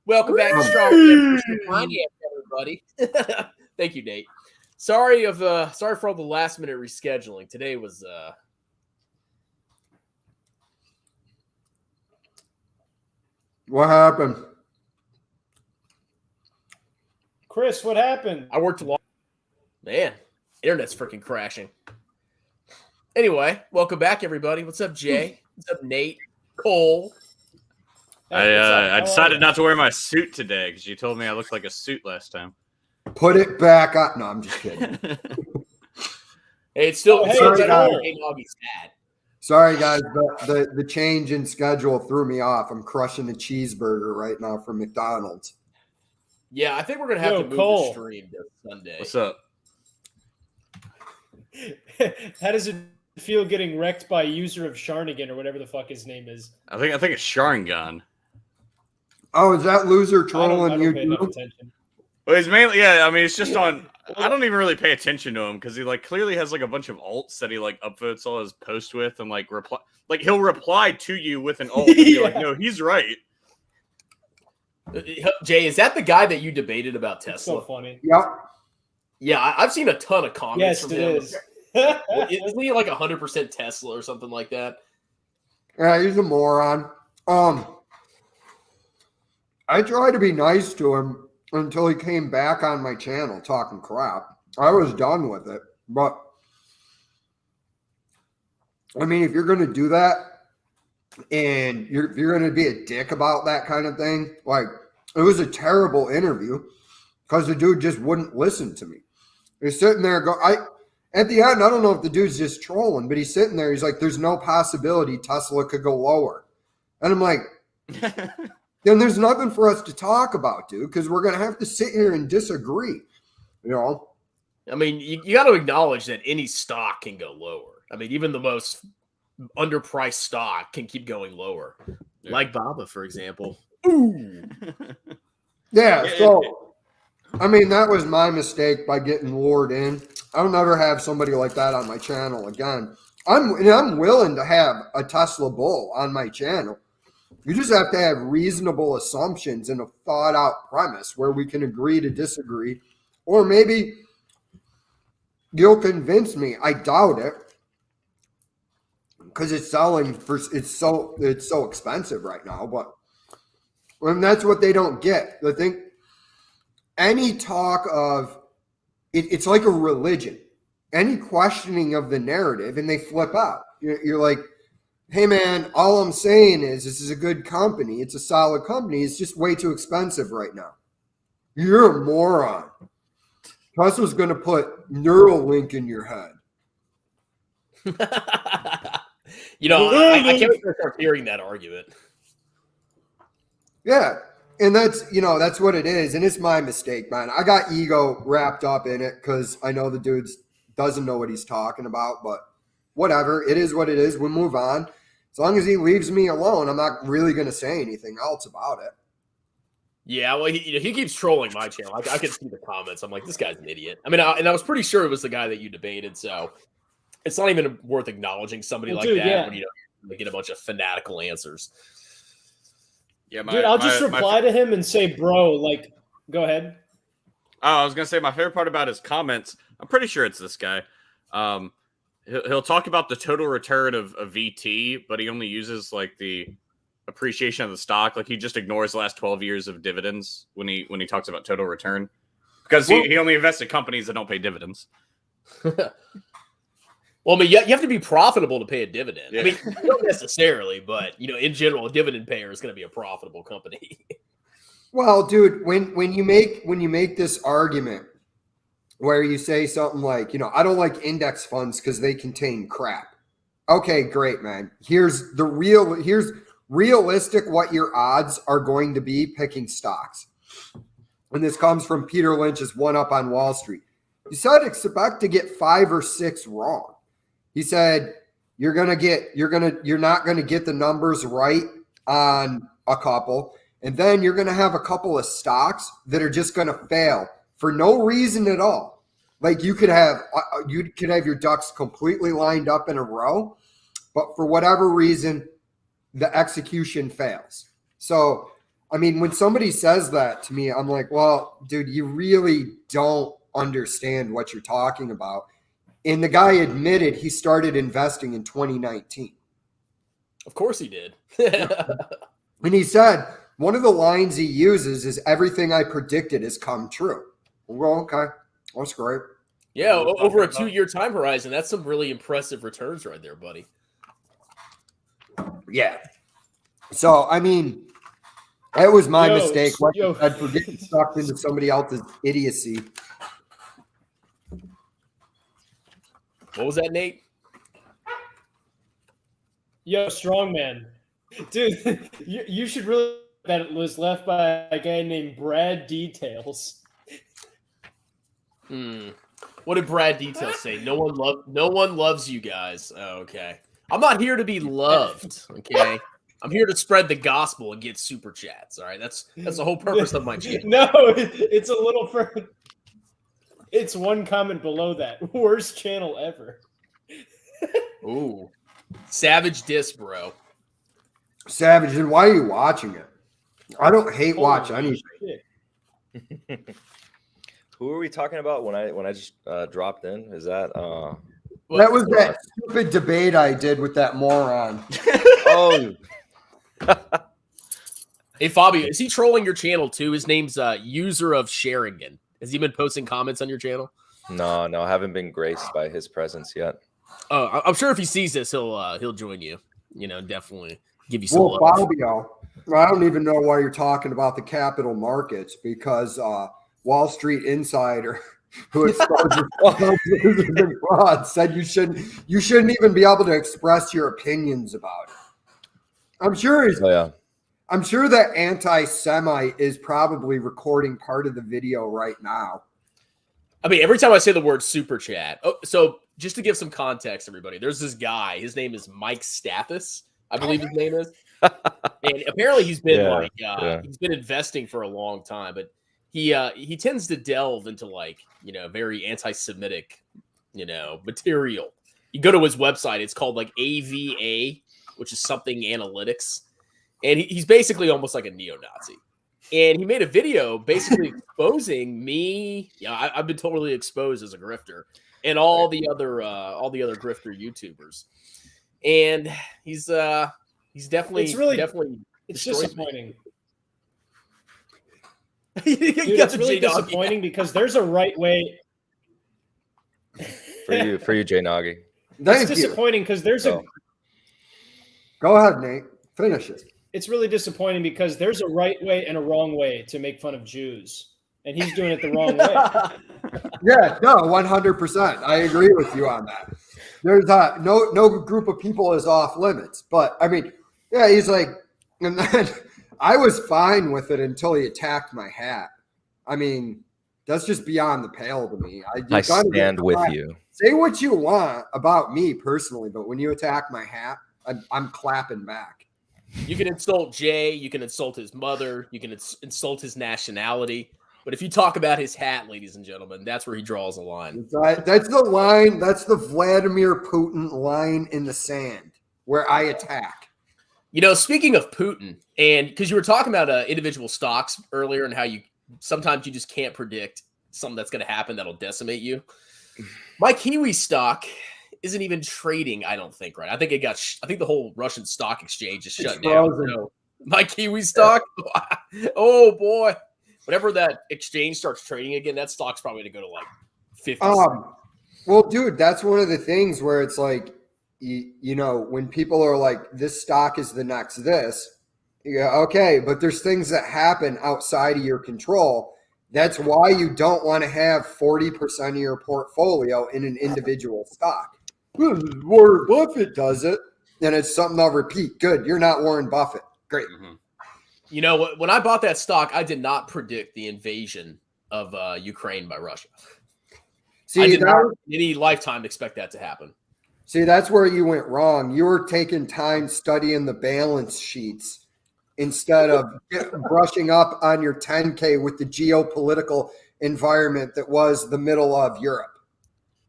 Welcome back to Strong Finance, everybody. Thank you, Nate. Sorry for all the last minute rescheduling. Today was What happened? Chris, what happened? I worked a lot. Man, internet's freaking crashing. Anyway, welcome back, everybody. What's up, Jay? What's up, Nate? Cole? Hey, I decided not to wear my suit today because you told me I looked like a suit last time. Put it back on. No, I'm just kidding. Hey, it's still Sorry, guys. sad. Sorry, guys, but the change in schedule threw me off. I'm crushing a cheeseburger right now from McDonald's. Yeah, I think we're gonna have to move the stream to Sunday. What's up? How does it feel getting wrecked by a user of Sharnigan or whatever the fuck his name is? I think it's Sharingan. Oh, is that loser trolling I you? don't pay enough attention. Well, he's mainly it's just on. I don't even really pay attention to him because he clearly has a bunch of alts that he upvotes all his posts with and reply. He'll reply to you with an alt. And be like, no, he's right. Jay, is that the guy that you debated about Tesla? It's so funny. Yep. Yeah, I've seen a ton of comments from him. Yes, Isn't he 100% Tesla or something like that? Yeah, he's a moron. I tried to be nice to him until he came back on my channel talking crap. I was done with it. But, I mean, if you're going to do that and you're going to be a dick about that kind of thing, it was a terrible interview because the dude just wouldn't listen to me. He's sitting there at the end, I don't know if the dude's just trolling, but he's sitting there. He's like, there's no possibility Tesla could go lower. And I'm like, then there's nothing for us to talk about, dude, because we're going to have to sit here and disagree. I mean, you got to acknowledge that any stock can go lower. I mean, even the most underpriced stock can keep going lower. Yeah. Like Baba, for example. Ooh. Yeah, so, I mean, that was my mistake by getting lured in. I'll never have somebody like that on my channel again. I'm willing to have a Tesla bull on my channel. You just have to have reasonable assumptions and a thought-out premise where we can agree to disagree. Or maybe you'll convince me. I doubt it. Because it's so expensive right now. But and that's what they don't get. I think any talk of it's like a religion. Any questioning of the narrative, and they flip out. You're like, hey, man, all I'm saying is this is a good company. It's a solid company. It's just way too expensive right now. You're a moron. Tesla's going to put Neuralink in your head. I can't wait to start hearing that argument. Yeah, and that's what it is, and it's my mistake, man. I got ego wrapped up in it because I know the dude doesn't know what he's talking about, but whatever. It is what it is. We'll move on. As long as he leaves me alone, I'm not really going to say anything else about it. Yeah, well, he keeps trolling my channel. I can see the comments. I'm like, this guy's an idiot. I mean, I was pretty sure it was the guy that you debated, so it's not even worth acknowledging somebody that when you get a bunch of fanatical answers. Yeah, I'll just reply to him and say, bro, go ahead. Oh, I was gonna say my favorite part about his comments. I'm pretty sure it's this guy. He'll talk about the total return of VT, but he only uses the appreciation of the stock. He just ignores the last 12 years of dividends when he talks about total return because he only invests in companies that don't pay dividends. Well, I mean, you have to be profitable to pay a dividend. Yeah. I mean, not necessarily, but in general, a dividend payer is going to be a profitable company. Well, dude, when you make this argument where you say something like, I don't like index funds because they contain crap. Okay, great, man. Here's realistic what your odds are going to be picking stocks. And this comes from Peter Lynch's One Up on Wall Street. He said expect to get 5 or 6 wrong. He said you're not going to get the numbers right on a couple, and then you're going to have a couple of stocks that are just going to fail for no reason at all. Like you could have your ducks completely lined up in a row, but for whatever reason, the execution fails. So, I mean, when somebody says that to me, I'm like, well, dude, you really don't understand what you're talking about. And the guy admitted he started investing in 2019. Of course he did. And he said, one of the lines he uses is everything I predicted has come true. Well, okay. That's great. Yeah, over a 2-year time horizon, that's some really impressive returns right there, buddy. Yeah. So, I mean, that was my mistake. I'd for getting sucked into somebody else's idiocy. What was that, Nate? Yo, strongman. Dude, you should really that it was left by a guy named Brad Details. What did Brad Details say? No one loves you guys. Oh, okay. I'm not here to be loved, okay? I'm here to spread the gospel and get super chats. All right, that's the whole purpose of my channel. No, it's a little further. It's one comment below that. Worst channel ever. Ooh, savage diss, bro. Savage, and why are you watching it? I don't hate watch anything. Who are we talking about when I just dropped in? Is that that was that stupid debate I did with that moron. Oh. Hey Fabio, is he trolling your channel too? His name's User of Sheringan. Has he been posting comments on your channel? No, I haven't been graced by his presence yet. Oh, I'm sure if he sees this, he'll join you. You know, definitely give you some love. Fabio, I don't even know why you're talking about the capital markets because Wall Street Insider, who exposed fraud, said you shouldn't even be able to express your opinions about it. I'm sure he's. Oh, yeah. I'm sure that anti-Semite is probably recording part of the video right now. I mean, every time I say the word super chat. Oh, so just to give some context, everybody, there's this guy. His name is Mike Stathis, I believe his name is. And apparently he's been he's been investing for a long time, but he tends to delve into very anti-Semitic, material. You go to his website, it's called like AVA, which is something analytics. And he's basically almost like a neo-Nazi. And he made a video basically exposing me. Yeah, I've been totally exposed as a grifter, and all the other grifter YouTubers. And he's definitely it's disappointing. Dude, it's really disappointing because there's a right way. For you, Jay Nagy. It's disappointing because there's a. Go ahead, Nate. Finish it. It's really disappointing because there's a right way and a wrong way to make fun of Jews, and he's doing it the wrong way. Yeah, no, 100%. I agree with you on that. There's no group of people is off limits, but I mean, yeah, he's like, and then I was fine with it until he attacked my hat. I mean, that's just beyond the pale to me. I stand with you. Say what you want about me personally, but when you attack my hat, I'm clapping back. You can insult Jay. You can insult his mother. You can insult his nationality. But if you talk about his hat, ladies and gentlemen, that's where he draws a line. That's the line. That's the Vladimir Putin line in the sand where I attack. Speaking of Putin, and because you were talking about individual stocks earlier and how sometimes you just can't predict something that's going to happen that'll decimate you. My Kiwi stock isn't even trading, I don't think, right? I think I think the whole Russian stock exchange is shut down. So my Kiwi stock, oh boy. Whenever that exchange starts trading again, that stock's probably going to go to like 50. Well, dude, that's one of the things where it's like, when people are like, this stock is the next this, you go, okay, but there's things that happen outside of your control. That's why you don't want to have 40% of your portfolio in an individual stock. Warren Buffett does it, and it's something I'll repeat. Good. You're not Warren Buffett. Great. Mm-hmm. When I bought that stock, I did not predict the invasion of Ukraine by Russia. See, I did not in any lifetime expect that to happen. See, that's where you went wrong. You were taking time studying the balance sheets instead of brushing up on your 10K with the geopolitical environment that was the middle of Europe.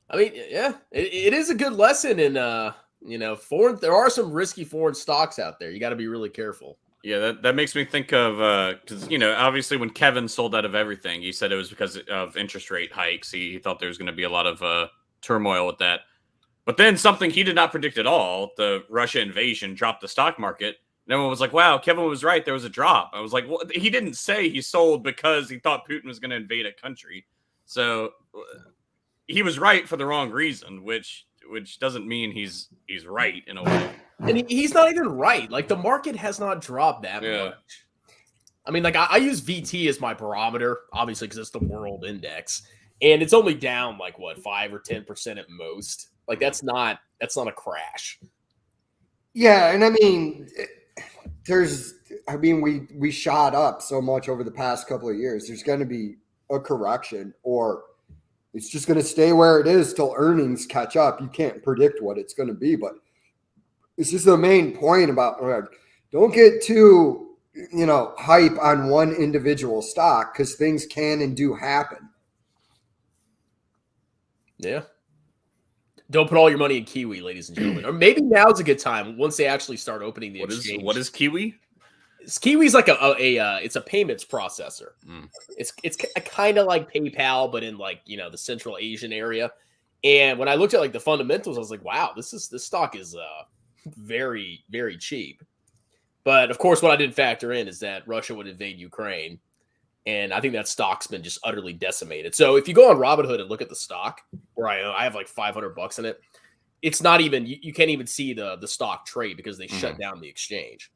I mean, yeah, it is a good lesson in foreign. There are some risky foreign stocks out there. You got to be really careful. Yeah, that makes me think of because obviously when Kevin sold out of everything, he said it was because of interest rate hikes. He thought there was going to be a lot of turmoil with that. But then something he did not predict at all, the Russia invasion, dropped the stock market. And everyone was like, wow, Kevin was right. There was a drop. I was like, well, he didn't say he sold because he thought Putin was going to invade a country. So he was right for the wrong reason, which doesn't mean he's right in a way. And he's not even right. Like, the market has not dropped that much. I mean, like, I use VT as my barometer, obviously, because it's the world index. And it's only down, like, 5 or 10% at most. Like, that's not a crash. Yeah, and I mean, we shot up so much over the past couple of years. There's going to be a correction, or it's just going to stay where it is till earnings catch up. You can't predict what it's going to be, but it's just the main point about don't get too, hype on one individual stock, because things can and do happen. Yeah. Don't put all your money in Kiwi, ladies and gentlemen. Or maybe now's a good time once they actually start opening the exchange. What is Kiwi? Kiwi's like it's a payments processor. It's kind of like PayPal, but in the Central Asian area. And when I looked at the fundamentals, I was like, wow, this stock is very, very cheap. But of course, what I didn't factor in is that Russia would invade Ukraine. And I think that stock's been just utterly decimated. So if you go on Robinhood and look at the stock, where I have $500 in it, it's not even, you can't even see the stock trade because they shut down the exchange.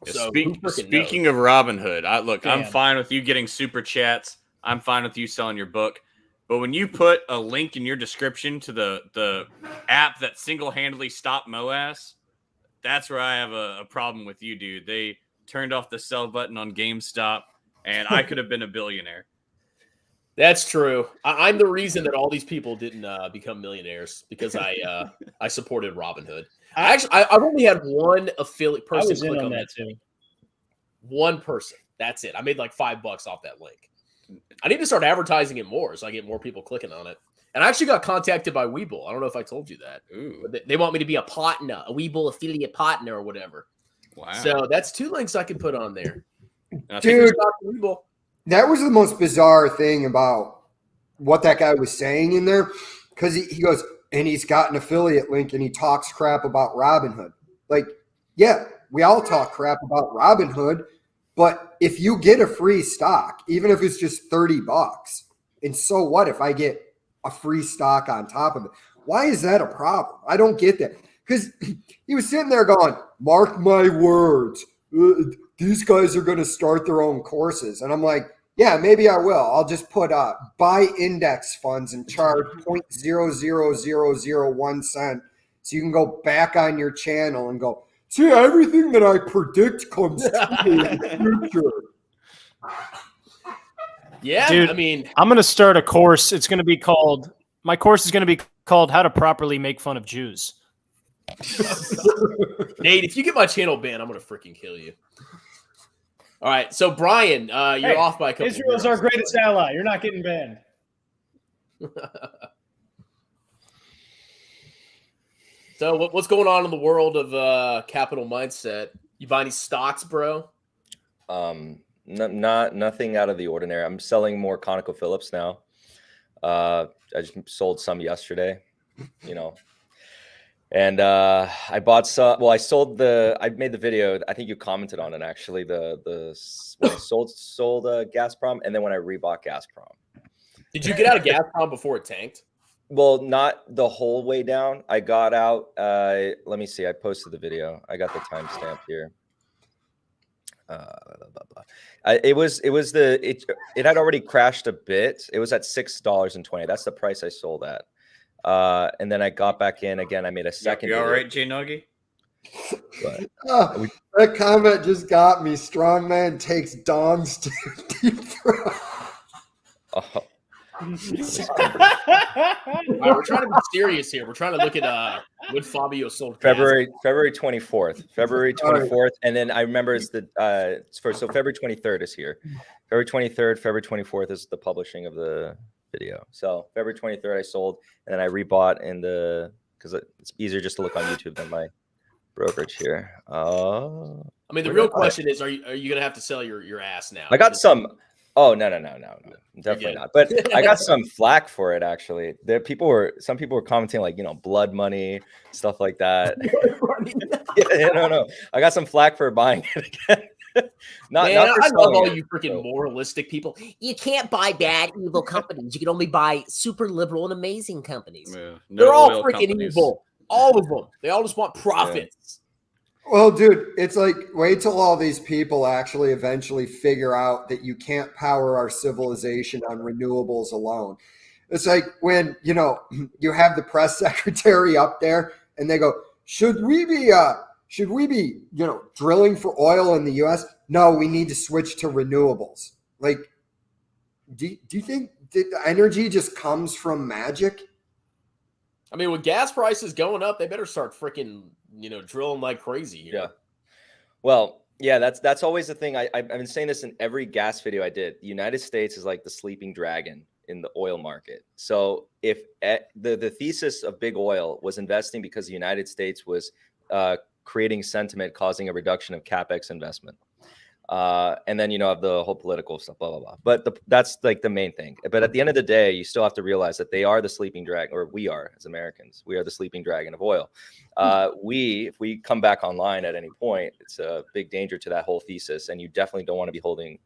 So speaking of Robinhood, I'm fine with you getting super chats. I'm fine with you selling your book. But when you put a link in your description to the app that single-handedly stopped MOAS, that's where I have a problem with you, dude. They turned off the sell button on GameStop, and I could have been a billionaire. That's true. I'm the reason that all these people didn't become millionaires, because I supported Robinhood. I've only had one affiliate person click on that too. One person. That's it. I made $5 off that link. I need to start advertising it more so I get more people clicking on it. And I actually got contacted by Webull. I don't know if I told you that. Ooh. But they want me to be a partner, a Webull affiliate partner or whatever. Wow. So that's 2 links I can put on there. Dude, that was the most bizarre thing about what that guy was saying in there, because he goes, and he's got an affiliate link and he talks crap about Robinhood. Yeah, we all talk crap about Robinhood, but if you get a free stock, even if it's just $30, and so what if I get a free stock on top of it? Why is that a problem? I don't get that. Because he was sitting there going, mark my words, these guys are going to start their own courses. And I'm like, yeah, maybe I will. I'll just put buy index funds and charge 0.00001 cent. So you can go back on your channel and go, see, everything that I predict comes true in the future. Yeah, dude, I mean, I'm going to start a course. My course is going to be called How to Properly Make Fun of Jews. Nate, if you get my channel banned, I'm going to freaking kill you. All right, so Brian, you're off by a couple. Israel's our greatest ally. You're not getting banned. So what's going on in the world of capital mindset? You buy any stocks, bro? Nothing out of the ordinary. I'm selling more ConocoPhillips now. I just sold some yesterday, and I bought some. Well, I made the video. I think you commented on it actually. When I sold Gazprom, and then when I rebought Gazprom. Did you get out of Gazprom before it tanked? Well, not the whole way down. I got out. Let me see. I posted the video. I got the timestamp here. It had already crashed a bit. It was at $6.20. That's the price I sold at. And then I got back in again. I made a second. You all right, J Nuggy? That comment just got me. Strongman takes dongs to deep throat. All right, we're trying to be serious here. We're trying to look at when Fabio sold February 24th, and then I remember it's the so February 23rd is here. February 23rd, February 24th is the publishing of the video. So February 23rd I sold, and then I rebought in the because it's easier just to look on YouTube than my brokerage here. I mean, the real question is, are you gonna have to sell your ass now? I got some. Oh no, definitely not. But I got some flack for it actually. Some people were commenting like, blood money, stuff like that. No. I got some flack for buying it again. Man, I love all you freaking moralistic people. You can't buy bad, evil companies. You can only buy super liberal and amazing companies. Yeah, they're all freaking evil. All of them. They all just want profits. Well, dude, it's like, wait till all these people actually eventually figure out that you can't power our civilization on renewables alone. It's like when, you have the press secretary up there and they go, should we be, drilling for oil in the U.S.? No, we need to switch to renewables. Like, do you think the energy just comes from magic? I mean, with gas prices going up, they better start freaking, drilling like crazy here. Yeah. Well, yeah, that's always the thing. I've been saying this in every gas video I did. The United States is like the sleeping dragon in the oil market. So if the thesis of big oil was investing because the United States was creating sentiment, causing a reduction of CapEx investment. And then, of the whole political stuff, blah, blah, blah. But that's like the main thing. But at the end of the day, you still have to realize that they are the sleeping dragon, or we are as Americans, we are the sleeping dragon of oil. If we come back online at any point, it's a big danger to that whole thesis. And you definitely don't want to be holding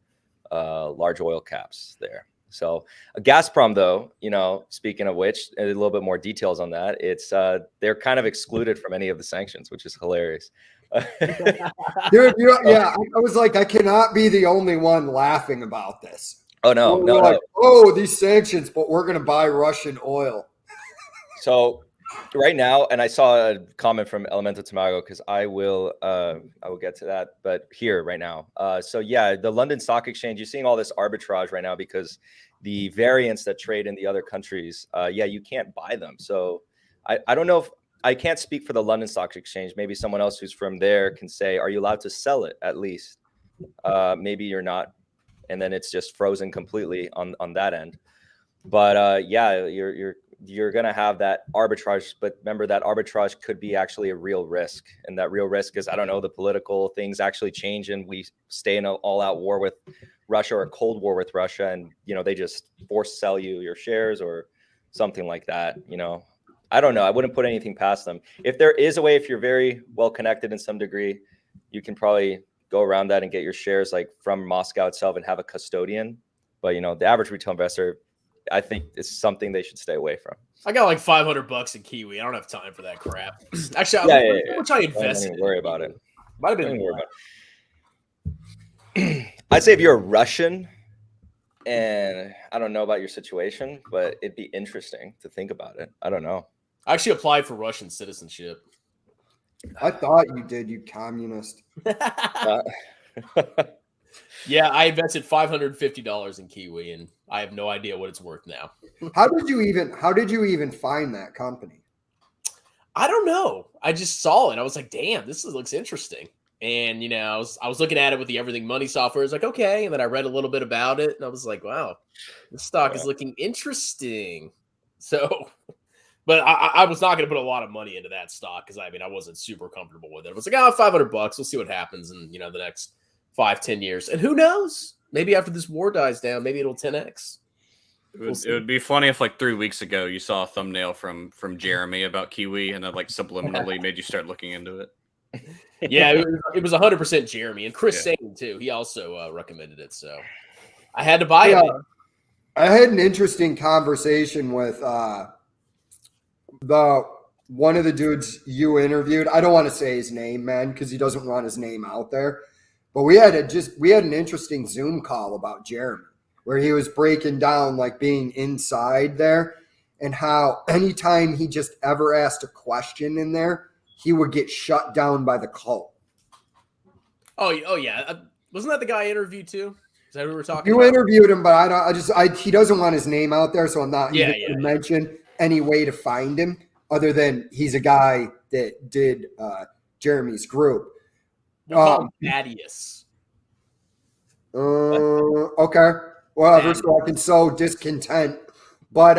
large oil caps there. So Gazprom, though, speaking of which, a little bit more details on that. It's they're kind of excluded from any of the sanctions, which is hilarious. Dude, I was like, I cannot be the only one laughing about this. Oh no, like, oh, these sanctions, but we're gonna buy Russian oil. So right now, and I saw a comment from Elemento Tamago because I will get to that, but here right now. So yeah, the London Stock Exchange, you're seeing all this arbitrage right now because the variants that trade in the other countries, you can't buy them. So I don't know if I can't speak for the London Stock Exchange. Maybe someone else who's from there can say, are you allowed to sell it at least? Maybe you're not. And then it's just frozen completely on that end. But you're going to have that arbitrage. But remember, that arbitrage could be actually a real risk. And that real risk is, I don't know, the political things actually change and we stay in an all-out war with Russia or a cold war with Russia. And, they just force sell you your shares or something like that, I don't know. I wouldn't put anything past them. If there is a way, if you're very well connected in some degree, you can probably go around that and get your shares like from Moscow itself and have a custodian. But, the average retail investor, I think it's something they should stay away from. I got like $500 in Kiwi. I don't have time for that crap. Actually, which I invested. Don't worry about it. Might have been. I'd say if you're a Russian, and I don't know about your situation, but it'd be interesting to think about it. I don't know. I actually applied for Russian citizenship. I thought you did, you communist. Yeah, I invested $550 in Kiwi, and I have no idea what it's worth now. How did you even find that company? I don't know. I just saw it. I was like, damn, this looks interesting. And, I was looking at it with the Everything Money software. I was like, okay. And then I read a little bit about it, and I was like, wow, this stock is looking interesting. So, but I was not going to put a lot of money into that stock because, I wasn't super comfortable with it. I was like, $500. We'll see what happens in, the next 5-10 years. And who knows? Maybe after this war dies down, maybe it'll 10x. It would be funny if like 3 weeks ago you saw a thumbnail from Jeremy about Kiwi and that like subliminally made you start looking into it. Yeah, it was 100% Jeremy and Chris Sane too. He also recommended it, so I had to buy it. I had an interesting conversation with one of the dudes you interviewed. I don't want to say his name, man, because he doesn't want his name out there. But we had an interesting Zoom call about Jeremy, where he was breaking down like being inside there and how anytime he just ever asked a question in there, he would get shut down by the cult. Oh yeah. Wasn't that the guy I interviewed too? Is that who we're talking You about? interviewed him, but he doesn't want his name out there, so I'm not even going to mention any way to find him other than he's a guy that did Jeremy's group. We'll call him Thaddeus. Okay. Whatever, so I can sow discontent. But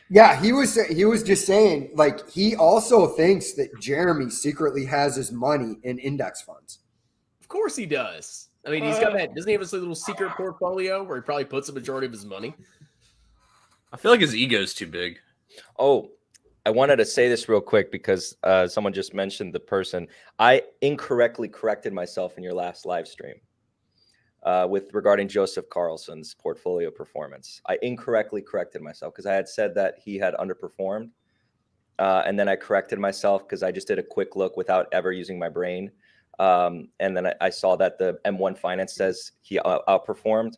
yeah, he was just saying, like, he also thinks that Jeremy secretly has his money in index funds. Of course he does. I mean, he's got that. Doesn't he have his little secret portfolio where he probably puts the majority of his money? I feel like his ego's too big. Oh, I wanted to say this real quick because someone just mentioned the person. I incorrectly corrected myself in your last live stream with regarding Joseph Carlson's portfolio performance. I incorrectly corrected myself because I had said that he had underperformed. And then I corrected myself because I just did a quick look without ever using my brain. And then I saw that the M1 Finance says he outperformed.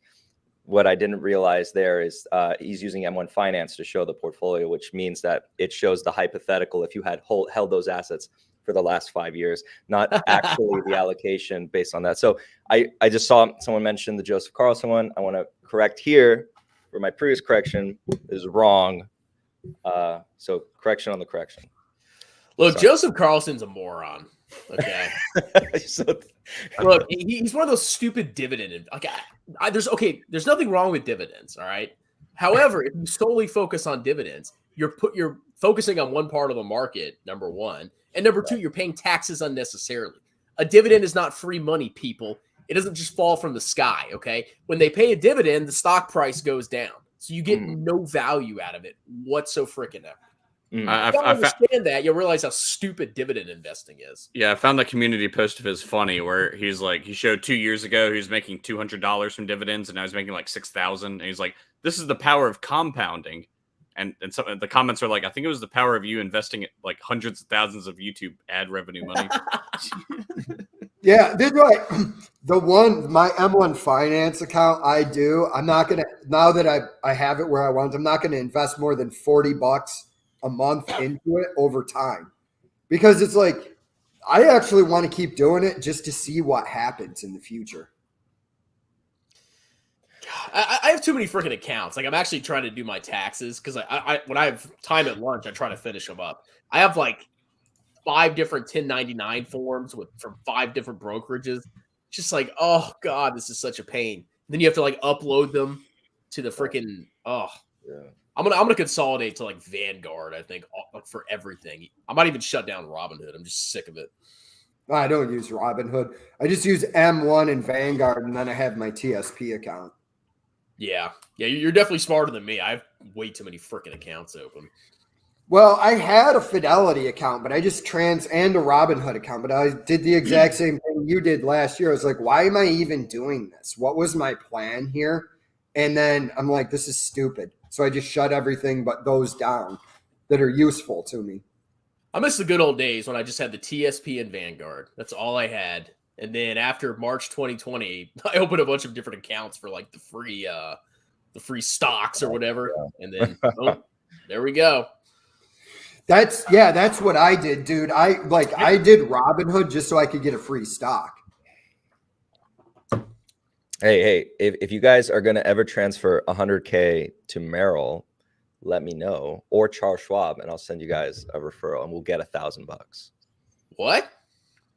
What I didn't realize there is he's using M1 Finance to show the portfolio, which means that it shows the hypothetical if you had held those assets for the last 5 years, not actually the allocation based on that. So I just saw someone mention the Joseph Carlson one. I want to correct here where my previous correction is wrong. So correction on the correction. Look, Sorry. Joseph Carlson's a moron. Okay. Look, he's one of those stupid dividend. Like, there's nothing wrong with dividends. All right. However, if you solely focus on dividends, you're focusing on one part of the market. Number one, and number two, you're paying taxes unnecessarily. A dividend is not free money, people. It doesn't just fall from the sky. Okay. When they pay a dividend, the stock price goes down, so you get no value out of it whatsoever. I understand that. You'll realize how stupid dividend investing is. Yeah, I found that community post of his funny where he's like, he showed 2 years ago he was making $200 from dividends, and now he's making like $6,000. And he's like, "This is the power of compounding." And some of the comments are like, "I think it was the power of you investing at like hundreds of thousands of YouTube ad revenue money." Yeah, this is like my M1 Finance account. I'm not gonna, now that I have it where I want. I'm not gonna invest more than $40 a month into it over time, because it's like I actually want to keep doing it just to see what happens in the future. I have too many freaking accounts. Like, I'm actually trying to do my taxes because I when I have time at lunch, I try to finish them up. I have like 5 different 1099 forms from 5 different brokerages. Just like, oh god, this is such a pain. And then you have to like upload them to the freaking I'm gonna consolidate to like Vanguard, I think, for everything. I might even shut down Robinhood. I'm just sick of it. I don't use Robinhood. I just use M1 and Vanguard, and then I have my TSP account. Yeah, you're definitely smarter than me. I have way too many freaking accounts open. Well, I had a Fidelity account, but I just and a Robinhood account, but I did the exact same thing you did last year. I was like, why am I even doing this? What was my plan here? And then I'm like, this is stupid. So I just shut everything but those down that are useful to me. I miss the good old days when I just had the TSP and Vanguard. That's all I had. And then after March 2020, I opened a bunch of different accounts for like the free stocks or whatever. And then there we go. That's what I did, dude. I did Robinhood just so I could get a free stock. Hey, if you guys are going to ever transfer 100K to Merrill, let me know, or Charles Schwab, and I'll send you guys a referral, and we'll get $1,000. What?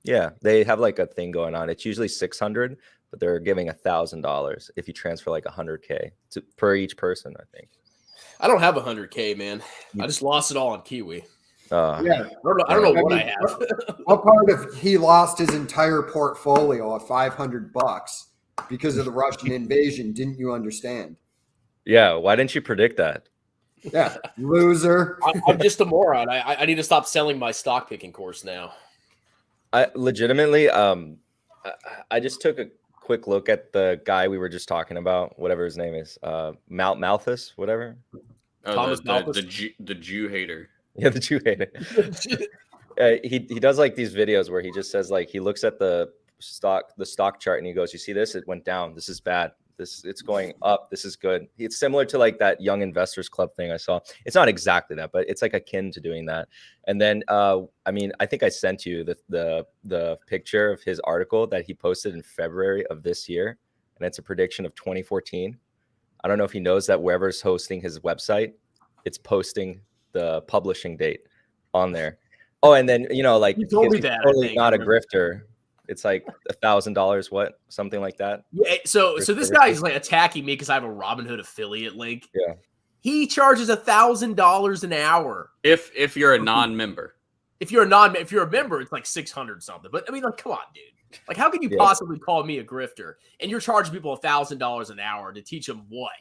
Yeah, they have like a thing going on. It's usually 600, but they're giving $1,000 if you transfer like 100K per each person, I think. I don't have 100K, man. I just lost it all on Kiwi. Yeah, I don't know what I have. What part of he lost his entire portfolio of $500 because of the Russian invasion? Didn't you understand? Yeah, why didn't you predict that? Yeah, loser. I'm just a moron. I need to stop selling my stock picking course now. I legitimately, I just took a quick look at the guy we were just talking about, whatever his name is, Malthus, whatever. Oh, Thomas the Jew hater. Yeah, the Jew hater. He does like these videos where he just says like he looks at the stock chart and he goes, "You see this? It went down. This is bad. It's going up. This is good." It's similar to like that Young Investors Club thing I saw. It's not exactly that, but it's like akin to doing that. And then, I mean, I think I sent you the picture of his article that he posted in February of this year, and it's a prediction of 2014. I don't know if he knows that wherever's hosting his website, it's posting the publishing date on there. Oh, and then, you know, like, You told me that, I totally think. not a grifter. It's like $1,000, what? Something like that. Yeah, so this guy is like attacking me because I have a Robinhood affiliate link. Yeah. He charges $1,000 an hour. If you're a non-member. If you're a member, it's like 600 something. But I mean, like, come on, dude. Like, how can you possibly call me a grifter? And you're charging people $1,000 an hour to teach them what?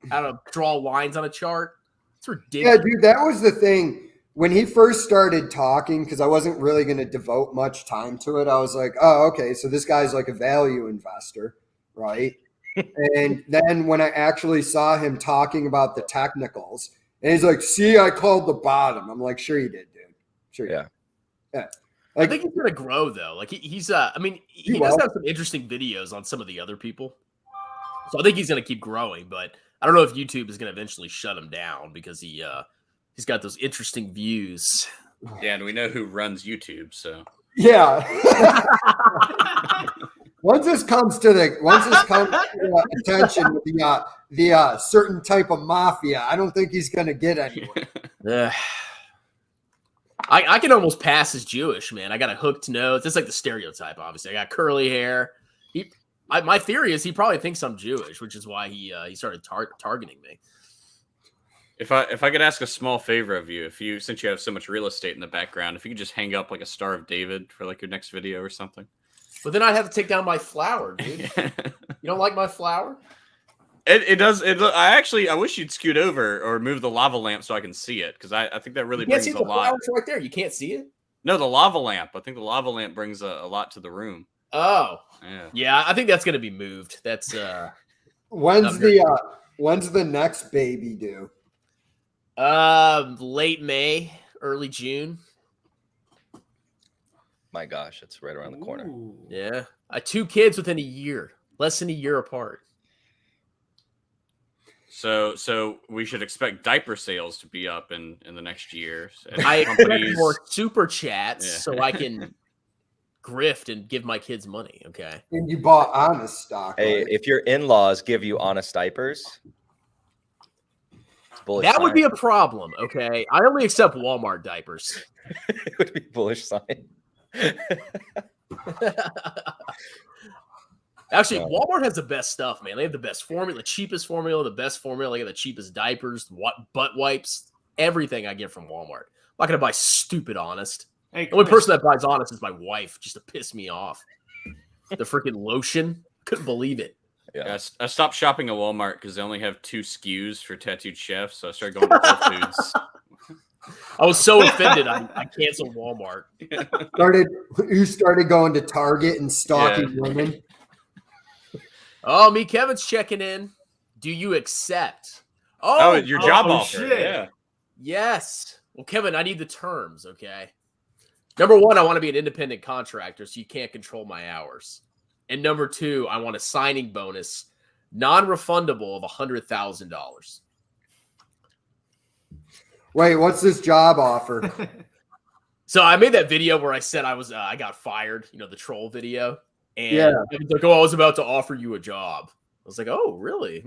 How to draw lines on a chart? It's ridiculous. Yeah, dude, that was the thing. When he first started talking, because I wasn't really going to devote much time to it, I was like, oh, okay, so this guy's like a value investor, right? And then when I actually saw him talking about the technicals, and he's like, see, I called the bottom. I'm like, sure you did, dude. Sure you did. Yeah. Like, I think he's going to grow, though. Like, he's I mean, he does have some interesting videos on some of the other people. So I think he's going to keep growing, but I don't know if YouTube is going to eventually shut him down because he's got those interesting views. Yeah, and we know who runs YouTube, so. yeah. Once this comes to attention with the certain type of mafia, I don't think he's going to get anywhere. I can almost pass as Jewish, man. I got a hooked nose. That's like the stereotype, obviously. I got curly hair. My theory is he probably thinks I'm Jewish, which is why he started targeting me. If I could ask a small favor of you, since you have so much real estate in the background, if you could just hang up like a Star of David for like your next video or something. But then I'd have to take down my flower, dude. You don't like my flower? It does. I wish you'd scoot over or move the lava lamp so I can see it, because I think that really brings a lot. Flower's right there. You can't see it? No, the lava lamp. I think the lava lamp brings a lot to the room. Oh, yeah. I think that's gonna be moved. That's when's the next baby due? Late May, early June. My gosh, it's right around the corner. Ooh. Yeah, 2 kids within a year, less than a year apart. So we should expect diaper sales to be up in the next year. I expect more super chats so I can grift and give my kids money. Okay. And you bought Honest Stock. Hey, right? if your in-laws give you Honest diapers, that would be a problem. Okay, I only accept Walmart diapers. It would be bullish sign. Actually, Walmart has the best stuff, man. They have the best formula, the cheapest formula, the best formula. They have the cheapest diapers, butt wipes, everything I get from Walmart. I'm not gonna buy stupid Honest. Hey, the only person that buys Honest is my wife, just to piss me off. The freaking lotion, couldn't believe it. Yeah, I stopped shopping at Walmart because they only have 2 SKUs for tattooed chefs, so I started going to Whole Foods. I was so offended, I canceled Walmart. You started going to Target and stalking women. Oh, me, Kevin's checking in. Do you accept? Oh, your job offer. Shit. Yeah. Yes. Well, Kevin, I need the terms, okay? Number 1, I want to be an independent contractor, so you can't control my hours. And number 2, I want a signing bonus, non-refundable of $100,000. Wait, what's this job offer? So I made that video where I said I got fired, the troll video. And Kevin's like, I was about to offer you a job. I was like, oh, really?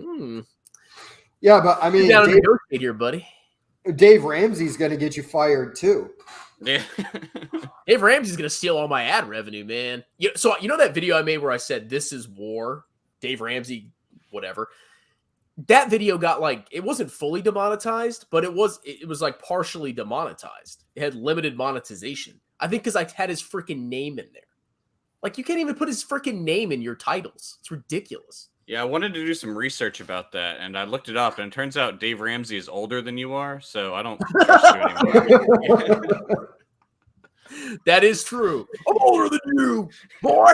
Yeah, but I mean, down to negotiate here, buddy. Dave Ramsey's going to get you fired too. Yeah. Dave Ramsey's going to steal all my ad revenue, man. So you know that video I made where I said, this is war, Dave Ramsey, whatever. That video got it wasn't fully demonetized, but it was like partially demonetized. It had limited monetization. I think because I had his freaking name in there. Like, you can't even put his freaking name in your titles. It's ridiculous. Yeah, I wanted to do some research about that, and I looked it up, and it turns out Dave Ramsey is older than you are, so I don't trust you anymore. That is true. I'm older than you, boy.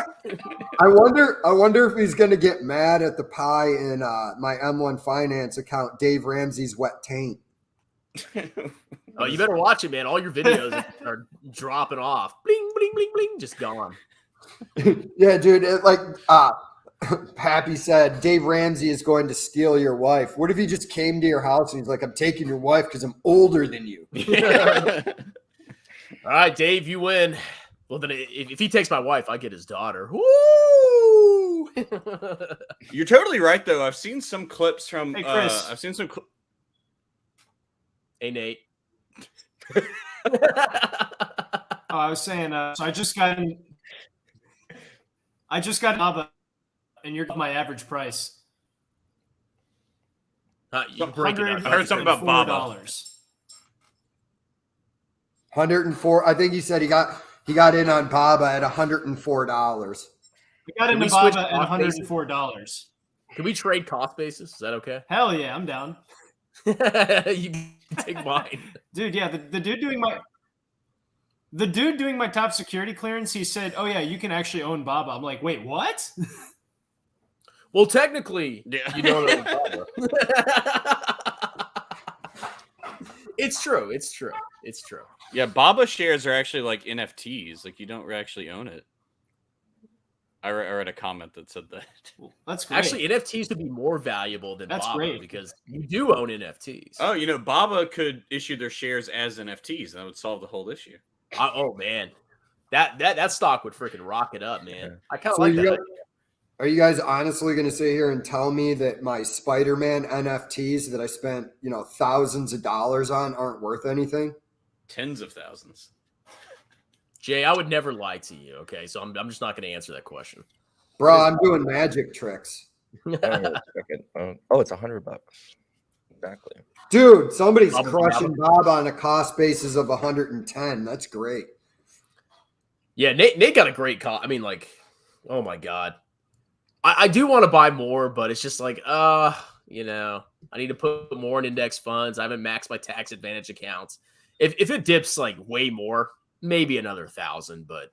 I wonder if he's going to get mad at the pie in my M1 Finance account, Dave Ramsey's wet taint. Oh, you better watch it, man. All your videos are dropping off. Bling, bling, bling, bling. Just gone. Yeah, dude. Pappy said, Dave Ramsey is going to steal your wife. What if he just came to your house and he's like, I'm taking your wife because I'm older than you? All right, Dave, you win. Well, then if he takes my wife, I get his daughter. Woo! Woo! You're totally right, though. I've seen some clips from. Hey, Chris. I've seen some. Hey, Nate. Oh, I was saying. So I just got Baba, and you're my average price. You breaking our I heard something about Baba. $104. I think he said he got in on Baba at $104. We got into Baba at $104. Can we trade cost basis? Is that okay? Hell yeah, I'm down. You can take mine. Dude, yeah, the dude doing my top security clearance, he said, "Oh yeah, you can actually own Baba." I'm like, "Wait, what?" Well, technically, you don't own Baba. It's true. Yeah, Baba shares are actually like NFTs. Like you don't actually own it. I read a comment that said that. Well, that's great. Actually, NFTs would be more valuable than That's Baba great. because you do own NFTs. Oh, Baba could issue their shares as NFTs, and that would solve the whole issue. Oh man, that stock would freaking rock it up, man. I kind of So like that. Are you guys honestly going to sit here and tell me that my SpiderMan NFTs that I spent, thousands of dollars on aren't worth anything? Tens of thousands. Jay, I would never lie to you. Okay, so I'm just not going to answer that question. Bro, I'm doing magic tricks. Oh, it's $100. Exactly. Dude, somebody's crushing Bob on a cost basis of 110. That's great. Yeah, Nate got a great call. I mean, like, oh my god. I do want to buy more, but it's just like, I need to put more in index funds. I haven't maxed my tax advantage accounts. If it dips like way more, maybe another 1,000, but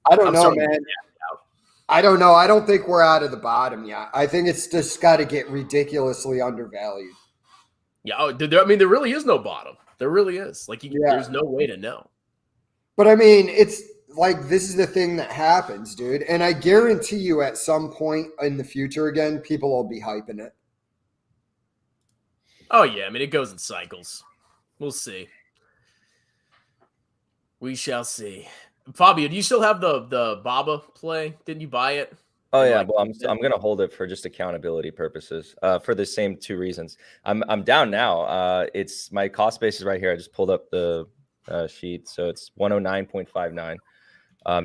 I don't know, man. I don't know. I don't think we're out of the bottom yet. I think it's just got to get ridiculously undervalued. Yeah, there really is no bottom. There really is. Like, there's no way to know. But I mean, it's like this is the thing that happens, dude. And I guarantee you at some point in the future again, people will be hyping it. Oh, yeah. I mean, it goes in cycles. We'll see. We shall see. Fabio, do you still have the Baba play? Didn't you buy it? Oh yeah, well I'm gonna hold it for just accountability purposes. For the same two reasons. I'm down now. It's my cost base is right here. I just pulled up the sheet, so it's 109.59.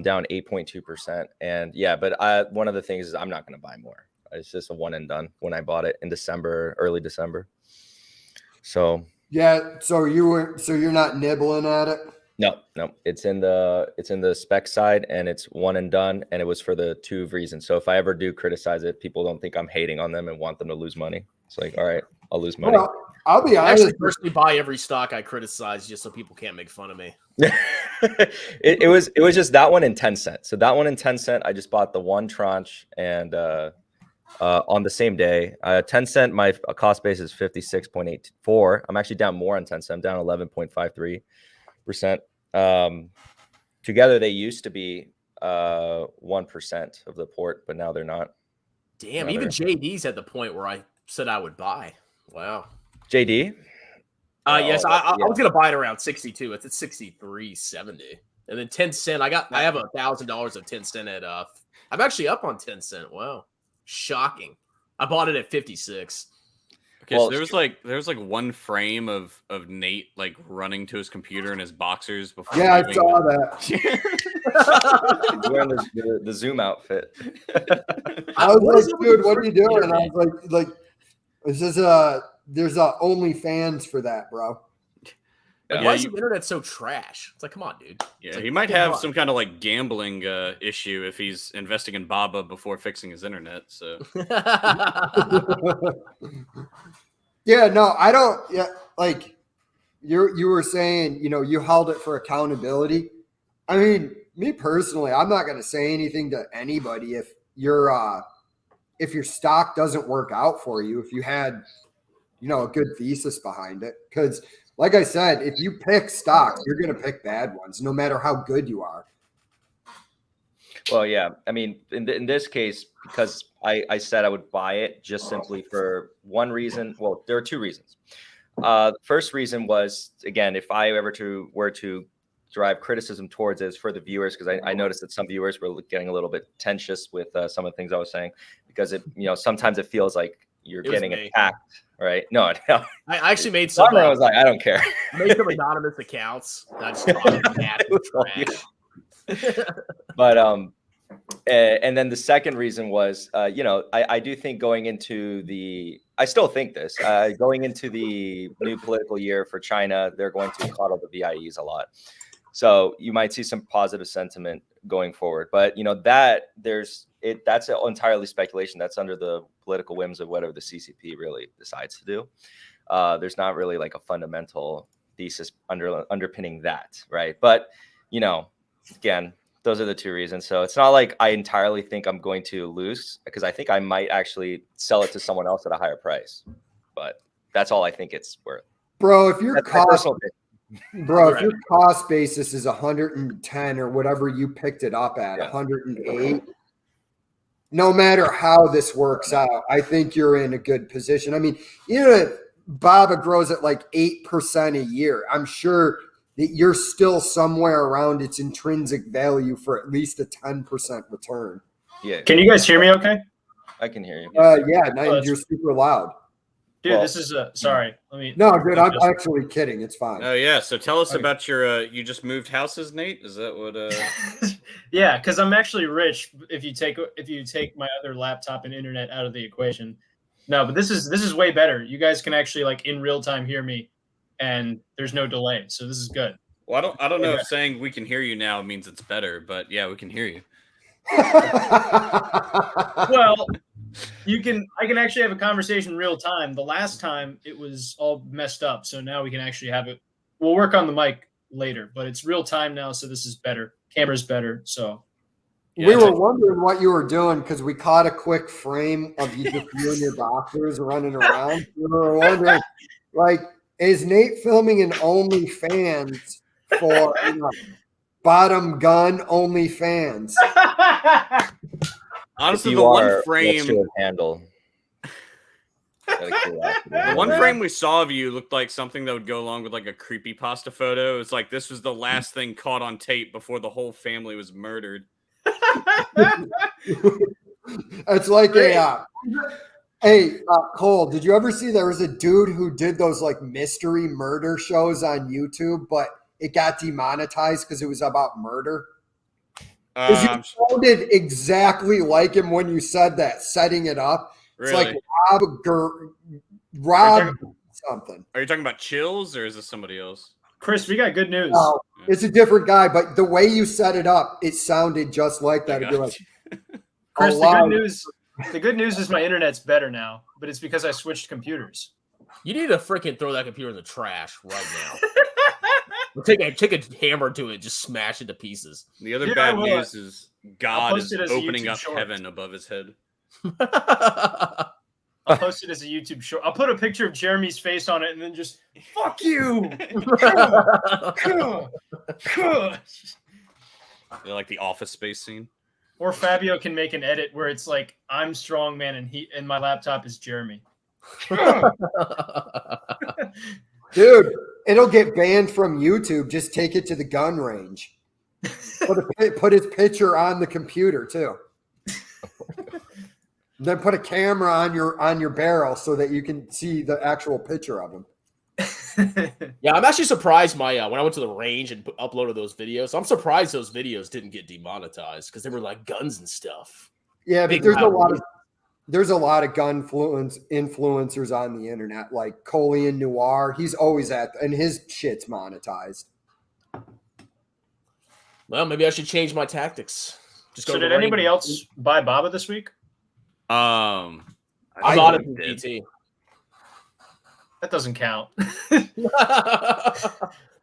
Down 8.2%. And yeah, but one of the things is I'm not gonna buy more. It's just a one and done when I bought it in December, early December. So yeah, so you're not nibbling at it. No, it's in the spec side and it's one and done. And it was for the two reasons. So if I ever do criticize it, people don't think I'm hating on them and want them to lose money. It's like, all right, I'll lose money. Well, I'll be honest. I actually personally buy every stock I criticize just so people can't make fun of me. it was just that one in 10 cents. So that one in 10 cents, I just bought the one tranche and on the same day. 10 cent, my cost base is 56.84. I'm actually down more on 10 cent. I'm down 11.53%. Together they used to be 1% of the port, but now they're not. Damn, even JD's at the point where I said I would buy. Wow. JD? Yes, I was gonna buy it around 62. It's at 63.70. And then 10 cent, I have $1,000 of 10 cent at I'm actually up on 10 cent. Wow. Shocking. I bought it at 56. Okay, well, so there was like one frame of Nate like running to his computer in his boxers before. Yeah, I saw that. He's wearing the Zoom outfit. I was like, dude, what are you doing? And I was like, this is there's OnlyFans for that, bro. Why is the internet so trash? It's like, come on, dude. Yeah, he might have some kind of like gambling issue if he's investing in Baba before fixing his internet. So yeah, no, I don't. Yeah, like you were saying, you held it for accountability. I mean, me personally, I'm not going to say anything to anybody if your stock doesn't work out for you. If you had, a good thesis behind it, because. Like I said, if you pick stocks, you're going to pick bad ones, no matter how good you are. Well, yeah. I mean, in this case, because I said I would buy it just simply for one reason. Well, there are two reasons. The first reason was, again, if I ever were to drive criticism towards is for the viewers, because I noticed that some viewers were getting a little bit tensious with some of the things I was saying, because it, sometimes it feels like you're getting attacked, right? No, I actually made some. I was like, I don't care. I made some anonymous accounts. That's trash. But and then the second reason was, I do think going into I still think this, going into the new political year for China, they're going to coddle the VIEs a lot. So you might see some positive sentiment going forward. But, that's entirely speculation. That's under the political whims of whatever the CCP really decides to do. There's not really like a fundamental thesis underpinning that, right? But, again, those are the two reasons. So it's not like I entirely think I'm going to lose, because I think I might actually sell it to someone else at a higher price. But that's all I think it's worth. Bro, if your cost basis is 110 or whatever you picked it up at, 108, no matter how this works out, I think you're in a good position. I mean, if Baba grows at like 8% a year, I'm sure that you're still somewhere around its intrinsic value for at least a 10% return. Yeah. Can you guys hear me okay? I can hear you. You're super loud. Dude, this is sorry. No, dude, I'm actually kidding. It's fine. Oh yeah. So tell us about your you just moved houses, Nate. Is that what Yeah, because I'm actually rich if you take my other laptop and internet out of the equation. No, but this is way better. You guys can actually like in real time hear me, and there's no delay. So this is good. Well, I don't know if saying we can hear you now means it's better, but yeah, we can hear you. Well, I can actually have a conversation in real time. The last time it was all messed up, so now we can actually have it. We'll work on the mic later, but it's real time now, so this is better. Camera's better, so. Yeah, we were wondering what you were doing because we caught a quick frame of you and your doctors running around. We were wondering, like, is Nate filming an OnlyFans for bottom gun OnlyFans? Honestly, the one frame handle. The one frame we saw of you looked like something that would go along with like a creepypasta photo. It's like this was the last thing caught on tape before the whole family was murdered. It's like Cole, did you ever see there was a dude who did those like mystery murder shows on YouTube, but it got demonetized because it was about murder? Because you sounded exactly like him when you said that, setting it up. Really? It's like Rob something. Are you talking about Chills or is this somebody else? Chris, we got good news. No, it's a different guy, but the way you set it up, it sounded just like that. It'd be like, Chris, the good news is my internet's better now, but it's because I switched computers. You need to freaking throw that computer in the trash right now. Take a hammer to it, just smash it to pieces. The other bad news is God is opening up heaven above his head. I'll post it as a YouTube short. I'll put a picture of Jeremy's face on it and then just fuck you. Like the Office Space scene. Or Fabio can make an edit where it's like I'm strong man and my laptop is Jeremy. Dude, it'll get banned from YouTube. Just take it to the gun range. Put his picture on the computer too. Then put a camera on your barrel so that you can see the actual picture of him. Yeah, I'm actually surprised when I went to the range and uploaded those videos. I'm surprised those videos didn't get demonetized because they were like guns and stuff. Yeah, but there's a lot of gun influencers on the internet, like Colian Noir. He's always and his shit's monetized. Well, maybe I should change my tactics. So did anybody else buy Baba this week? I bought it from GT. That doesn't count.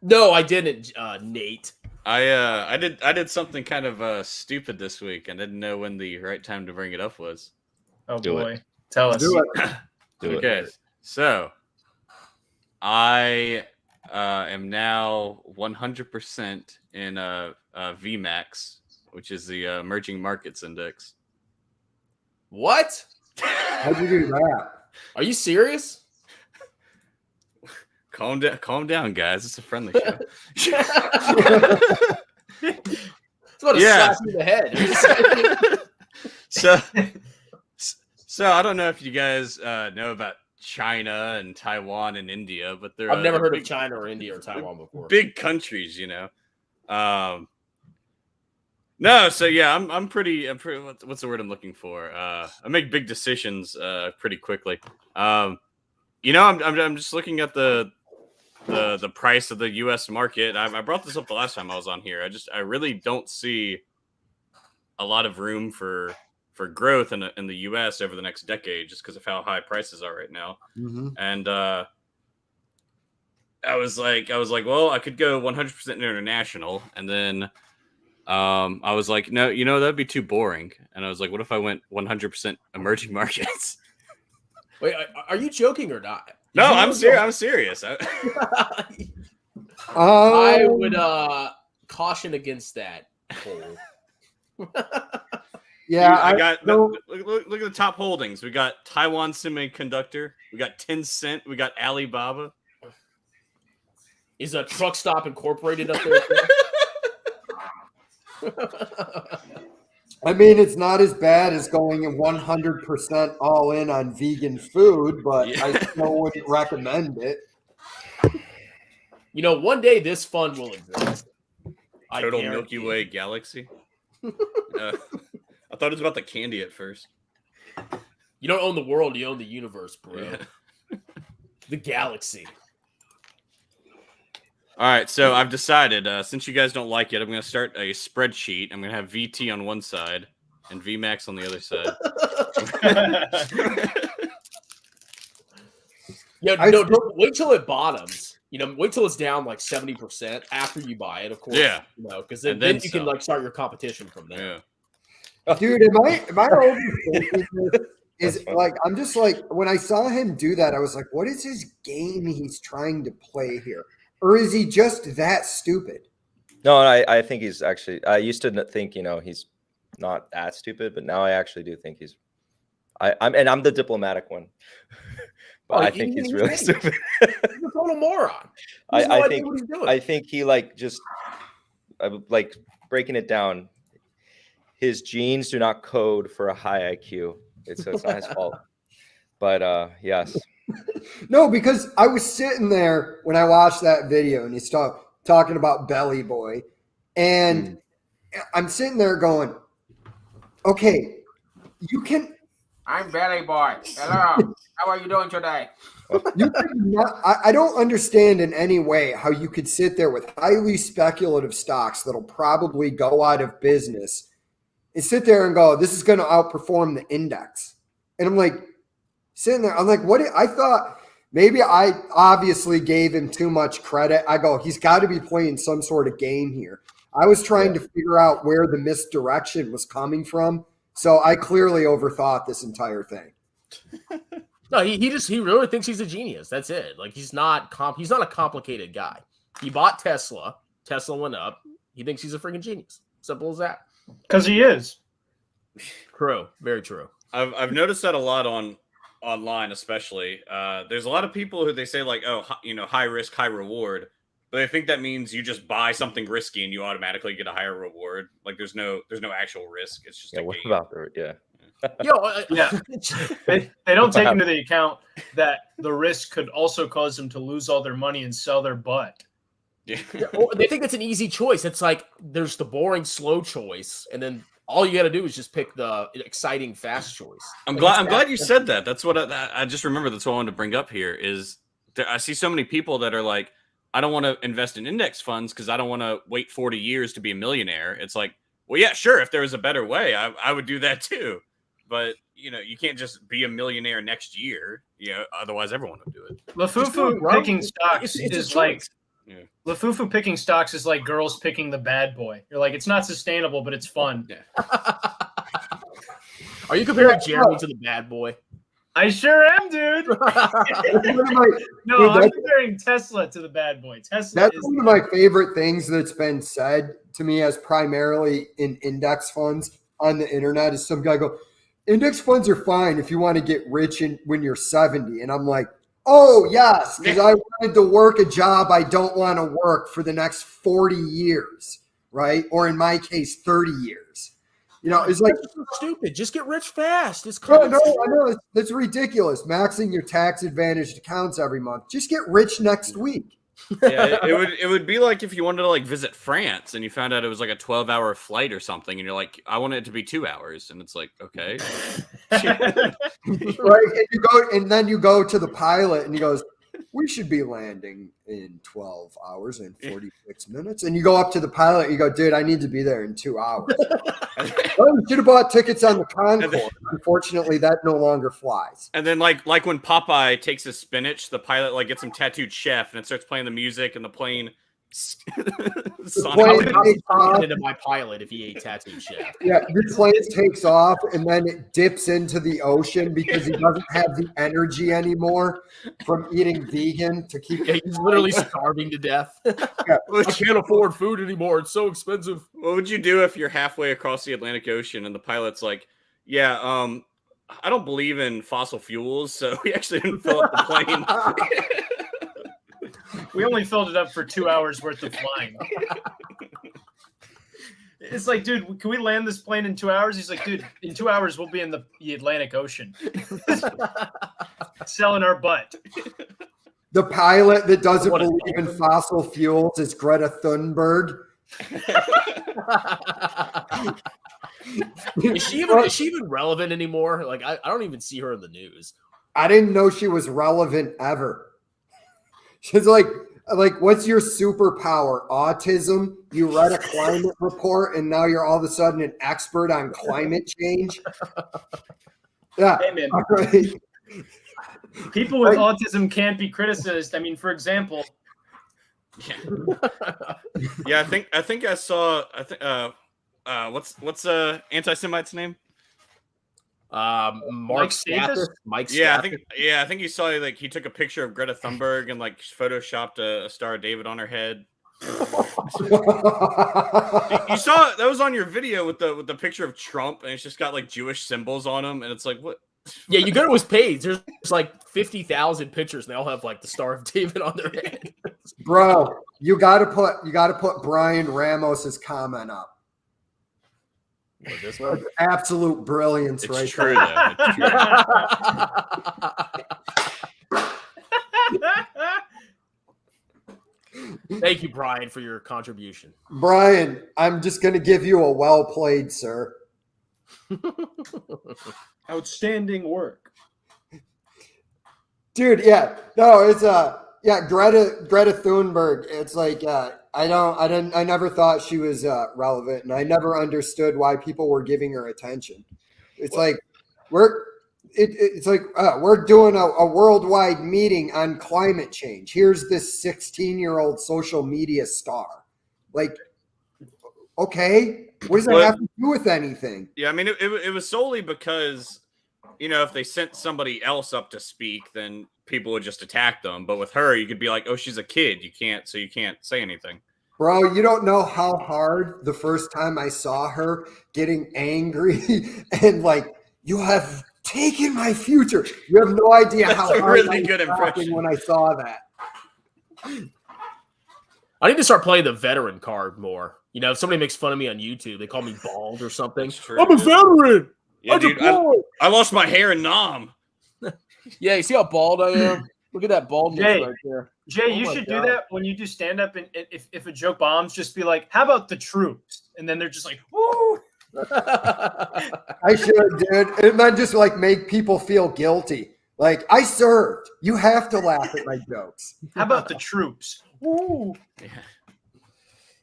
No, I didn't, Nate. I did something kind of stupid this week and didn't know when the right time to bring it up was. Oh boy. Tell us. Do it. Okay. So I am now 100% in VMAX, which is the emerging markets index. What? How'd you do that? Are you serious? Calm down, guys. It's a friendly show. It's about to slap you in the head. So I don't know if you guys know about China and Taiwan and India, but I've never heard of China or India or Taiwan before. Big countries, No, so yeah, I'm pretty. What's the word I'm looking for? I make big decisions pretty quickly. I'm just looking at the price of the U.S. market. I brought this up the last time I was on here. I really don't see a lot of room for growth in the U.S. over the next decade, just because of how high prices are right now. Mm-hmm. And I was like, well, I could go 100% international, and then I was like, no, that'd be too boring. And I was like, what if I went 100% emerging markets? Wait, are you joking or not? No, I'm serious. I would caution against that poll. Yeah, I got look at the top holdings. We got Taiwan Semiconductor, we got Tencent, we got Alibaba. Is a Truck Stop Incorporated up there? I mean, it's not as bad as going 100% all in on vegan food, but I still wouldn't recommend it. One day this fund will exist. Total Milky Way galaxy. I thought it was about the candy at first. You don't own the world, you own the universe, bro. Yeah. The galaxy. All right, so I've decided, since you guys don't like it, I'm going to start a spreadsheet. I'm going to have VT on one side and VMAX on the other side. Wait till it bottoms. Wait till it's down like 70% after you buy it, of course. Yeah. Because then you can start your competition from there. Yeah. Dude, am I overthinking this? Is like I'm just like when I saw him do that, I was like, what is his game he's trying to play here? Or is he just that stupid? No, I think he's actually. I used to think he's not that stupid, but now I actually do think he's. I'm the diplomatic one, but I think he's really stupid. He's a total moron. I think he breaking it down. His genes do not code for a high IQ. It's not his fault. But yes. No, because I was sitting there when I watched that video and he's talking about Belly Boy. And I'm sitting there going, okay, you can. I'm Belly Boy. Hello. How are you doing today? I don't understand in any way how you could sit there with highly speculative stocks that'll probably go out of business and sit there and go, this is going to outperform the index. And I'm like, sitting there, I'm like, what? I thought maybe I obviously gave him too much credit. I go, he's got to be playing some sort of game here. I was trying to figure out where the misdirection was coming from. So I clearly overthought this entire thing. No, he really thinks he's a genius. That's it. Like he's not a complicated guy. He bought Tesla. Tesla went up. He thinks he's a freaking genius. Simple as that. Because he is. True. Very true. I've noticed that a lot online, especially. There's a lot of people who they say like, oh, high risk, high reward, but they think that means you just buy something risky and you automatically get a higher reward. Like there's no actual risk. It's just a what game. about the They don't take into the account that the risk could also cause them to lose all their money and sell their butt. Yeah. They think it's an easy choice. It's like there's the boring, slow choice, and then all you got to do is just pick the exciting, fast choice. I'm glad you said that. That's what I just remember. That's what I wanted to bring up here is I see so many people that are like, I don't want to invest in index funds because I don't want to wait 40 years to be a millionaire. It's like, well, yeah, sure. If there was a better way, I would do that too. But, you can't just be a millionaire next year. Otherwise everyone would do it. Lafufu picking stocks is like Lafufu picking stocks is like girls picking the bad boy. You're like, it's not sustainable, but it's fun. Yeah. Are you comparing Jeremy to the bad boy? I sure am, dude. I'm comparing Tesla to the bad boy. That's one of my favorite things that's been said to me as primarily in index funds on the internet is some guy go, index funds are fine if you want to get rich when you're 70. And I'm like, Oh, yes, because I wanted to work a job I don't want to work for the next 40 years, right? Or in my case, 30 years. You know, it's like so stupid. Just get rich fast. It's no, common sense. I know that's ridiculous. Maxing your tax advantaged accounts every month. Just get rich next week. Yeah, it would be like if you wanted to like visit France and you found out it was like a 12-hour flight or something, and you're like, I want it to be 2 hours, and it's like, okay. Right. And then you go to the pilot and he goes, we should be landing in 12 hours and 46 minutes. And you go up to the pilot and you go, dude, I need to be there in 2 hours. Oh, you should have bought tickets on the Concorde. Unfortunately, that no longer flies. And then like when Popeye takes his spinach, the pilot like gets him tattooed chef, and it starts playing the music, and the plane. Into my pilot if he ate tattooed chef. Yeah, the plane takes off and then it dips into the ocean because he doesn't have the energy anymore from eating vegan to keep. Yeah, he's literally starving to death. Yeah. I can't afford food anymore. It's so expensive. What would you do if you're halfway across the Atlantic Ocean and the pilot's like, yeah, I don't believe in fossil fuels, so we actually didn't fill up the plane. We only filled it up for 2 hours worth of flying. It's like, dude, can we land this plane in 2 hours? He's like, dude, in 2 hours we'll be in the Atlantic Ocean, selling our butt. The pilot that doesn't believe in fossil fuels is Greta Thunberg. Is she even relevant anymore? Like, I don't even see her in the news. I didn't know she was relevant ever. She's like, what's your superpower? Autism? You read a climate report and now you're all of a sudden an expert on climate change? Yeah. Hey, man. Right. People with autism can't be criticized. I mean, for example. Yeah, I think I saw. What's anti-Semite's name? Mike Stathis. Mike Stathis. I think you saw like he took a picture of Greta Thunberg and like photoshopped a Star of David on her head. You saw that was on your video with the picture of Trump, and it's just got like Jewish symbols on him, and it's like what? Yeah, you go to his page. There's like 50,000 pictures, and they all have like the Star of David on their head. Bro, you got to put Brian Ramos's comment up. What, this one? Absolute brilliance, It's right true, there. though. It's true. Thank you, Brian, for your contribution. Brian, I'm just going to give you a well played, sir. Outstanding work. Dude, yeah. No, it's Greta Thunberg. It's like I never thought she was relevant, and I never understood why people were giving her attention. It's like we're doing a worldwide meeting on climate change. Here's this 16-year-old social media star. Like, okay, what does that have to do with anything? Yeah, I mean, it was solely because, you know, if they sent somebody else up to speak, then people would just attack them. But with her, you could be like, oh, she's a kid. You can't say anything. Bro, you don't know how hard the first time I saw her getting angry and like, you have taken my future. You have no idea how hard really good impression when I saw that. I need to start playing the veteran card more. You know, if somebody makes fun of me on YouTube, they call me bald or something. True, I'm a veteran. Yeah, dude, I lost my hair in Nam. Yeah, you see how bald I am? Look at that baldness right there. Jay, you should do that when you do stand up, and if a joke bombs, just be like, "How about the troops?" And then they're just like, "Woo!" I should, dude, and then just like make people feel guilty. Like, I served. You have to laugh at my jokes. How about the troops? Woo!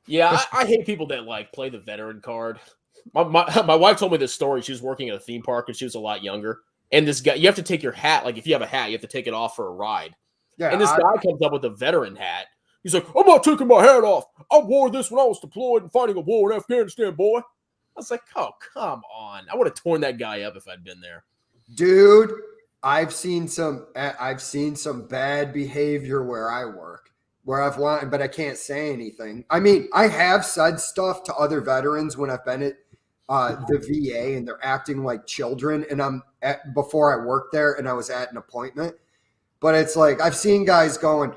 Yeah, I hate people that like play the veteran card. My wife told me this story. She was working at a theme park when she was a lot younger. And this guy, you have to take your hat. Like, if you have a hat, you have to take it off for a ride. Yeah, and this guy comes up with a veteran hat. He's like, I'm not taking my hat off. I wore this when I was deployed and fighting a war in Afghanistan, boy. I was like, oh, come on. I would have torn that guy up if I'd been there. Dude, I've seen some bad behavior where I work, where I've wanted, but I can't say anything. I mean, I have said stuff to other veterans when I've been at the VA and they're acting like children, and before I worked there and I was at an appointment. but it's like I've seen guys going,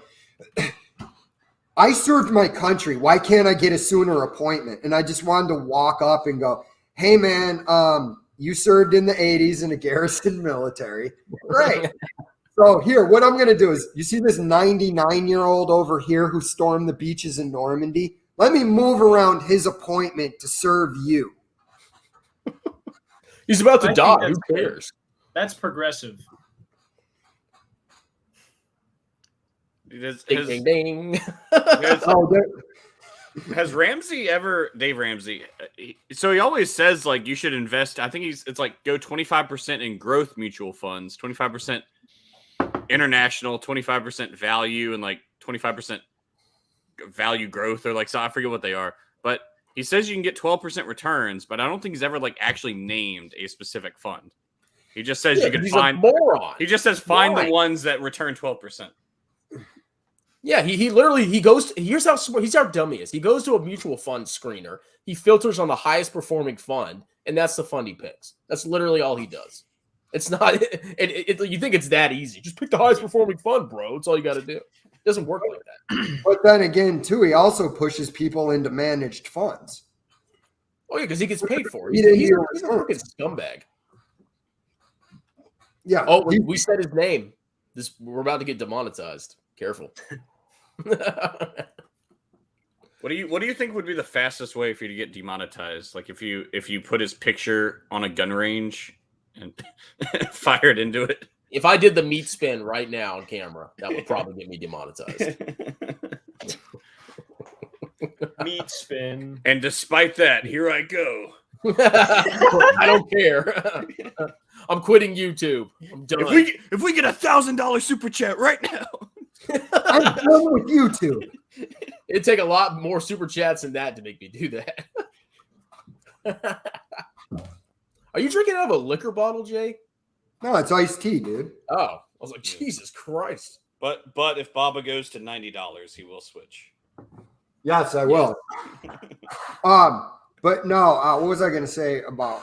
I served my country. Why can't I get a sooner appointment? And I just wanted to walk up and go, hey, man, you served in the 80s in a garrison military. Great. So here, what I'm going to do is, you see this 99-year-old over here who stormed the beaches in Normandy? Let me move around his appointment to serve you. He's about to die. Who cares? That's progressive. Ding, ding, ding. Has Ramsey ever, Dave Ramsey? So he always says like you should invest. I think it's like go 25% in growth mutual funds, 25% international, 25% value, and like 25% value growth, or like, so I forget what they are. But he says you can get 12% returns, but I don't think he's ever like actually named a specific fund. He just says you can find moron. He just says find the ones that return 12%. Yeah, he literally goes. Here's how smart. He's how dumb he is. He goes to a mutual fund screener. He filters on the highest performing fund, and that's the fund he picks. That's literally all he does. It's not. You think it's that easy? Just pick the highest performing fund, bro. It's all you got to do. It doesn't work like that. But then again, too, he also pushes people into managed funds. Oh yeah, because he gets paid for it. He's a fucking scumbag. Yeah. Oh, we said his name. We're about to get demonetized. Careful. What do you think would be the fastest way for you to get demonetized? Like if you put his picture on a gun range and fired into it? If I did the meat spin right now on camera, that would probably get me demonetized. Meat spin. And despite that, here I go. I don't care. I'm quitting YouTube. I'm done. If we get $1,000 super chat right now. I'm done with YouTube. It'd take a lot more super chats than that to make me do that. Are you drinking out of a liquor bottle, Jay? No, it's iced tea, dude. Oh, I was like, Jesus Christ. But if Baba goes to $90, he will switch. Yes, I will. But no, what was I going to say about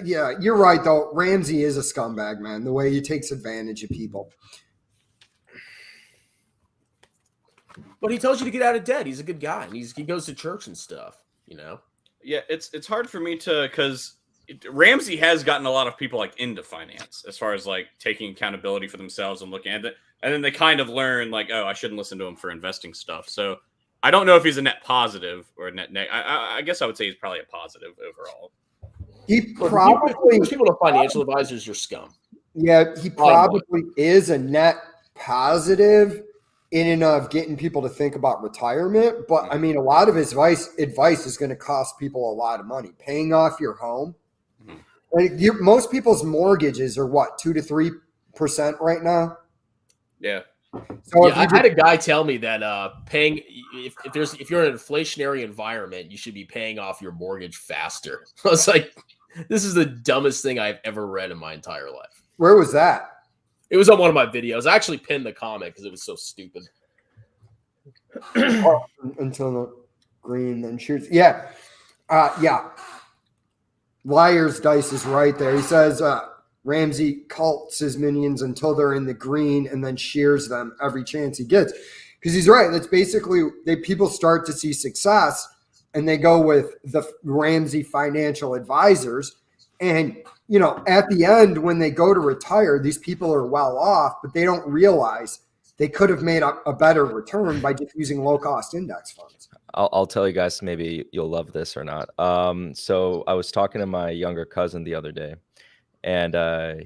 yeah, you're right, though. Ramsey is a scumbag, man, the way he takes advantage of people. But he tells you to get out of debt. He's a good guy. And he goes to church and stuff, you know? Yeah, it's hard for me to, because Ramsey has gotten a lot of people like into finance as far as like taking accountability for themselves and looking at it. And then they kind of learn like, oh, I shouldn't listen to him for investing stuff. So I don't know if he's a net positive or a net negative. I guess I would say he's probably a positive overall. He probably people to financial advisors are scum. Yeah, he probably is a net positive in and of getting people to think about retirement. But I mean, a lot of his advice is going to cost people a lot of money. Paying off your home. Like most people's mortgages are what, 2 to 3% right now. Yeah. So yeah, I had a guy tell me that paying if you're in an inflationary environment, you should be paying off your mortgage faster. I was like, this is the dumbest thing I've ever read in my entire life. Where was that? It was on one of my videos. I actually pinned the comment because it was so stupid. Until the green then shoots. Yeah. Yeah. Liar's Dice is right there. He says Ramsey cults his minions until they're in the green and then shears them every chance he gets. Because he's right. That's basically people start to see success and they go with the Ramsey financial advisors. And, you know, at the end, when they go to retire, these people are well off, but they don't realize they could have made a better return by just using low-cost index funds. I'll tell you guys, maybe you'll love this or not. So I was talking to my younger cousin the other day, and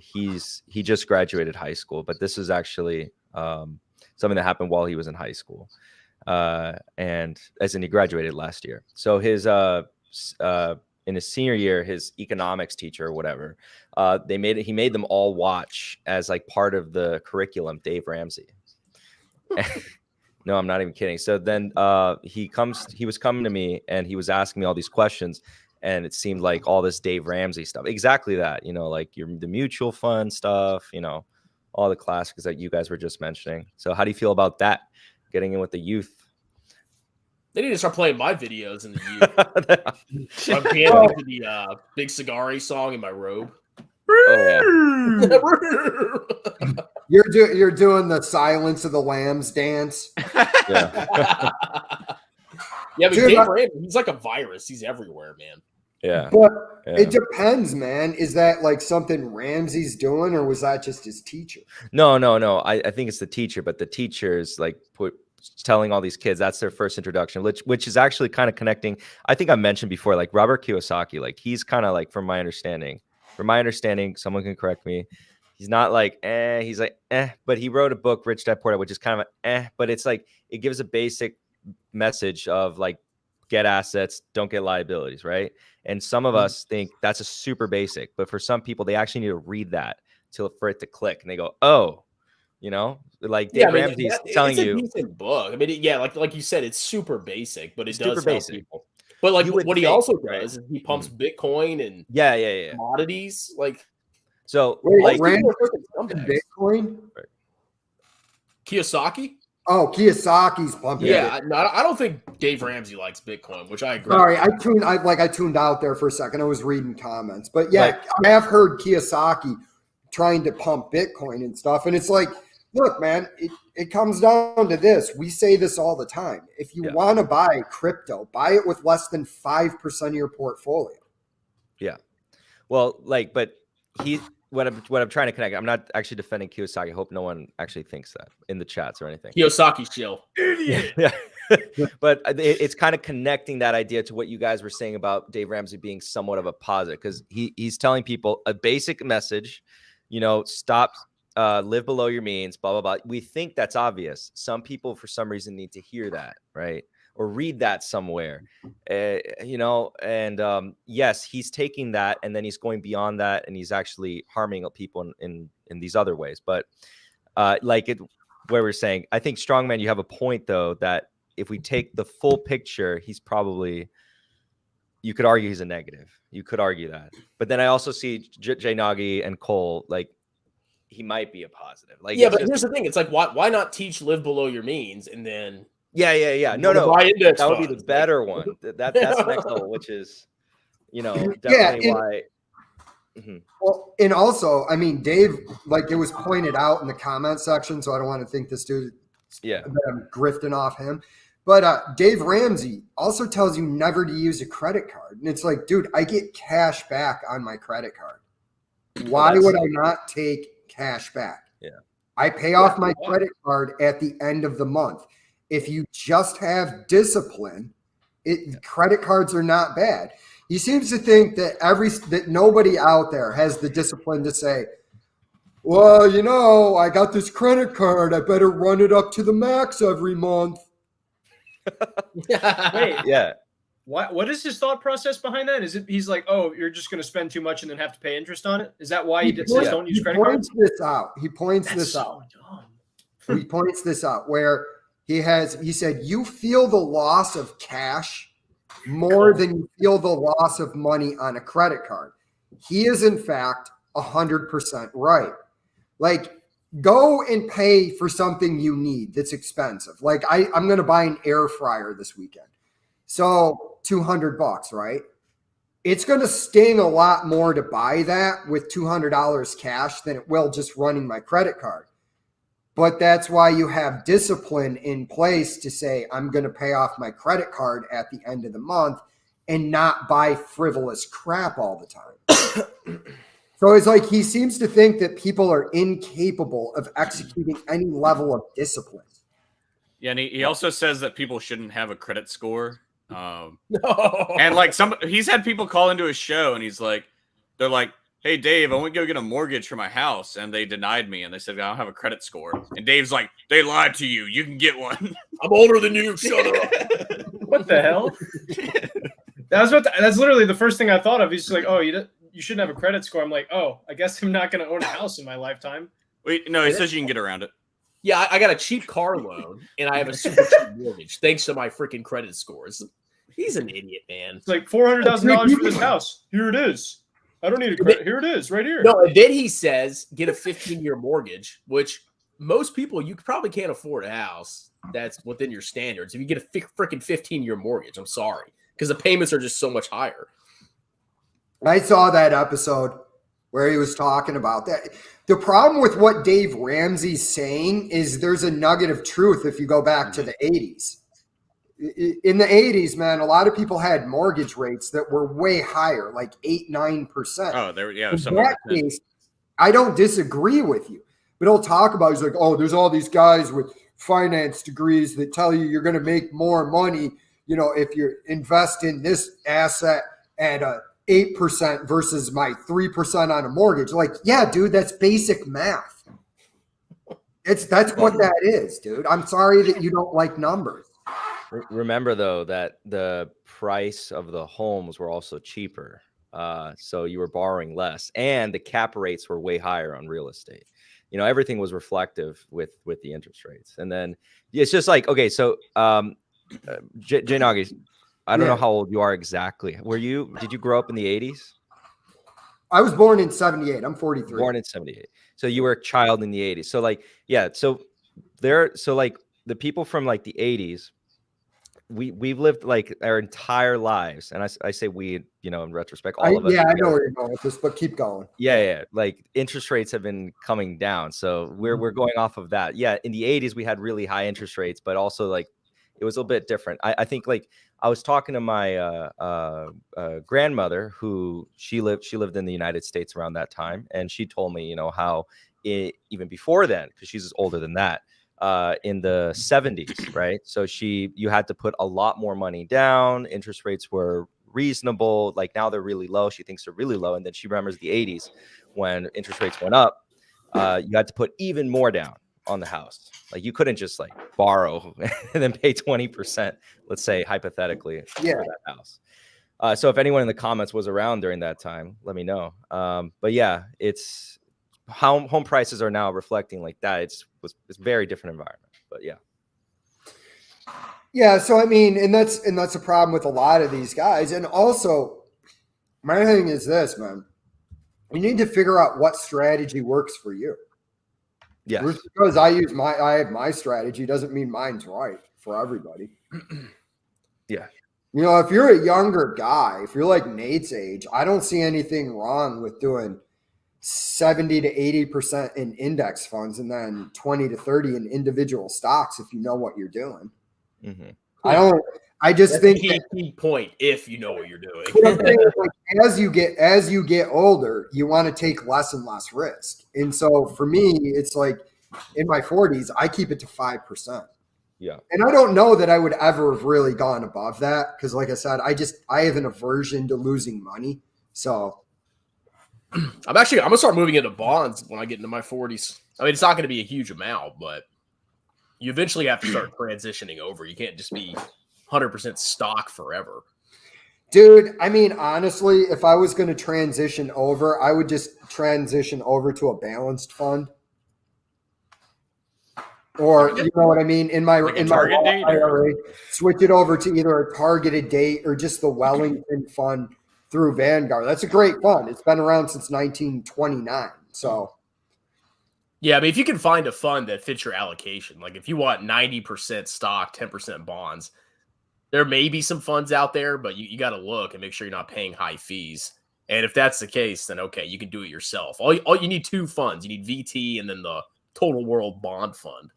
he just graduated high school, but this is actually something that happened while he was in high school, and as in he graduated last year. So his in his senior year, his economics teacher or whatever, he made them all watch as like part of the curriculum Dave Ramsey. No, I'm not even kidding. So then he was coming to me and he was asking me all these questions, and it seemed like all this Dave Ramsey stuff, exactly that, you know, like the mutual fund stuff, you know, all the classics that you guys were just mentioning. So how do you feel about that, getting in with the youth? They need to start playing my videos in the youth. I'm dancing to the Big Cigari song in my robe. Oh, You're doing the Silence of the Lambs dance. yeah. Yeah, but Dude, Dave Ramsey, he's like a virus. He's everywhere, man. Yeah. But Yeah. it depends, man. Is that like something Ramsey's doing, or was that just his teacher? No. I think it's the teacher, but the teacher is like telling all these kids that's their first introduction, which is actually kind of connecting. I think I mentioned before, like Robert Kiyosaki, like he's kind of like, from my understanding, someone can correct me. He's not like, he's like, but he wrote a book, Rich Dad Poor Dad, which is kind of but it's like, it gives a basic message of like, get assets, don't get liabilities, right? And some of us think that's a super basic, but for some people, they actually need to read that for it to click, and they go, oh, like Dave Ramsey's telling you. It's a decent book. I mean, like you said, it's super basic, but it does help people. But like what he also does is he pumps Bitcoin and commodities. Like, so like Bitcoin, Kiyosaki. Oh, Kiyosaki's pumping. Yeah, no, I don't think Dave Ramsey likes Bitcoin, which I agree. Sorry, I tuned out there for a second. I was reading comments, but yeah, I have heard Kiyosaki trying to pump Bitcoin and stuff, and it's like, look, man, it comes down to this. We say this all the time. If you want to buy crypto, buy it with less than 5% of your portfolio. Yeah, well, like, but what I'm trying to connect. I'm not actually defending Kiyosaki. I hope no one actually thinks that in the chats or anything. Kiyosaki chill. Idiot. Yeah. But it's kind of connecting that idea to what you guys were saying about Dave Ramsey being somewhat of a positive, because he's telling people a basic message, stop, live below your means, blah, blah, blah. We think that's obvious. Some people, for some reason, need to hear that, right? Or read that somewhere, and yes, he's taking that and then he's going beyond that, and he's actually harming people in these other ways. But where we're saying, I think Strongman, you have a point though, that if we take the full picture, he's probably, you could argue he's a negative. You could argue that, but then I also see Jay Nagy and Cole, like he might be a positive. Like, yeah, but here's the thing: it's like why not teach live below your means and then. Yeah. No. That would be the better one. That's the next level, which is, definitely why. Mm-hmm. Well, and also, I mean, Dave, like it was pointed out in the comment section, so I don't want to think this dude, that I'm grifting off him. But Dave Ramsey also tells you never to use a credit card, and it's like, dude, I get cash back on my credit card. Why would I not take cash back? Yeah, I pay off my credit card at the end of the month. If you just have discipline, credit cards are not bad. He seems to think that nobody out there has the discipline to say, well, I got this credit card. I better run it up to the max every month. Wait. Yeah. What is his thought process behind that? Is it he's like, oh, you're just going to spend too much and then have to pay interest on it? Is that why he says don't use credit cards? He points this out. He points this out where he said, you feel the loss of cash more than you feel the loss of money on a credit card. He is, in fact, 100% right. Like, go and pay for something you need that's expensive. Like, I'm going to buy an air fryer this weekend. So $200, right? It's going to sting a lot more to buy that with $200 cash than it will just running my credit card. But that's why you have discipline in place to say, I'm going to pay off my credit card at the end of the month and not buy frivolous crap all the time. So it's like he seems to think that people are incapable of executing any level of discipline. Yeah, and he also says that people shouldn't have a credit score. And like he's had people call into his show and they're like, hey, Dave, I want to go get a mortgage for my house. And they denied me. And they said, I don't have a credit score. And Dave's like, they lied to you. You can get one. I'm older than you. Shut up. What the hell? That's literally the first thing I thought of. He's like, oh, you shouldn't have a credit score. I'm like, oh, I guess I'm not going to own a house in my lifetime. Wait, no, he says you can get around it. Yeah, I got a cheap car loan and I have a super cheap mortgage thanks to my freaking credit scores. He's an idiot, man. It's like $400,000 for this house. Here it is. I don't need a credit. Here it is, right here. No, and then he says, get a 15-year mortgage, which most people, you probably can't afford a house that's within your standards. If you get a freaking 15-year mortgage, I'm sorry, because the payments are just so much higher. I saw that episode. where he was talking about that. The problem with what Dave Ramsey's saying is there's a nugget of truth if you go back to the 80s. In the 80s, man, a lot of people had mortgage rates that were way higher, like 8-9%. Oh, there, yeah. In that case, I don't disagree with you, but he'll talk about, he's like, oh, there's all these guys with finance degrees that tell you you're going to make more money, you know, if you invest in this asset at 8% versus my 3% on a mortgage. Like, yeah, dude, that's basic math. That's what that is, dude. I'm sorry that you don't like numbers. Remember, though, that the price of the homes were also cheaper. So you were borrowing less, and the cap rates were way higher on real estate. You know, everything was reflective with the interest rates. And then it's just like, okay, so Jay Nagy, I don't know how old you are exactly. Did you grow up in the 80s? I was born in 78. I'm 43. Born in 78. So you were a child in the 80s. So like, yeah, so like the people from like the 80s, we've lived like our entire lives, and I say we, you know, in retrospect, all of us. Yeah, I know where you're going with this, but keep going. Yeah. Like interest rates have been coming down, so we're going off of that. Yeah, in the 80s we had really high interest rates, but also like it was a little bit different. I think like I was talking to my grandmother, who she lived in the United States around that time, and she told me, you know, how even before then, because she's older than that. In the 70s, right? So you had to put a lot more money down. Interest rates were reasonable. Like now they're really low. She thinks they're really low. And then she remembers the 80s when interest rates went up. You had to put even more down on the house. Like you couldn't just like borrow and then pay 20%, let's say hypothetically, for that house. So if anyone in the comments was around during that time, let me know. But yeah, it's how home prices are now reflecting like that. It's a very different environment, but yeah. Yeah. So, I mean, and that's a problem with a lot of these guys. And also my thing is this, man, you need to figure out what strategy works for you. Yeah. Just because I have my strategy doesn't mean mine's right for everybody. Yeah. You know, if you're a younger guy, if you're like Nate's age, I don't see anything wrong with doing 70 to 80% in index funds and then 20 to 30 in individual stocks if you know what you're doing. Mm-hmm. I just think key point if you know what you're doing. Like, as you get older, you want to take less and less risk. And so for me, it's like in my 40s, I keep it to 5%. Yeah. And I don't know that I would ever have really gone above that because, like I said, I have an aversion to losing money. So I'm gonna start moving into bonds when I get into my 40s. I mean, it's not going to be a huge amount, but you eventually have to start transitioning over. You can't just be 100% stock forever. Dude, I mean, honestly, if I was going to transition over, I would just transition over to a balanced fund. Or, you know what I mean? In my IRA, switch it over to either a targeted date or just the Wellington fund through Vanguard. That's a great fund. It's been around since 1929. So, yeah, I mean, if you can find a fund that fits your allocation, like if you want 90% stock, 10% bonds, there may be some funds out there, but you got to look and make sure you're not paying high fees. And if that's the case, then okay, you can do it yourself. All you need two funds. You need VT and then the Total World Bond Fund.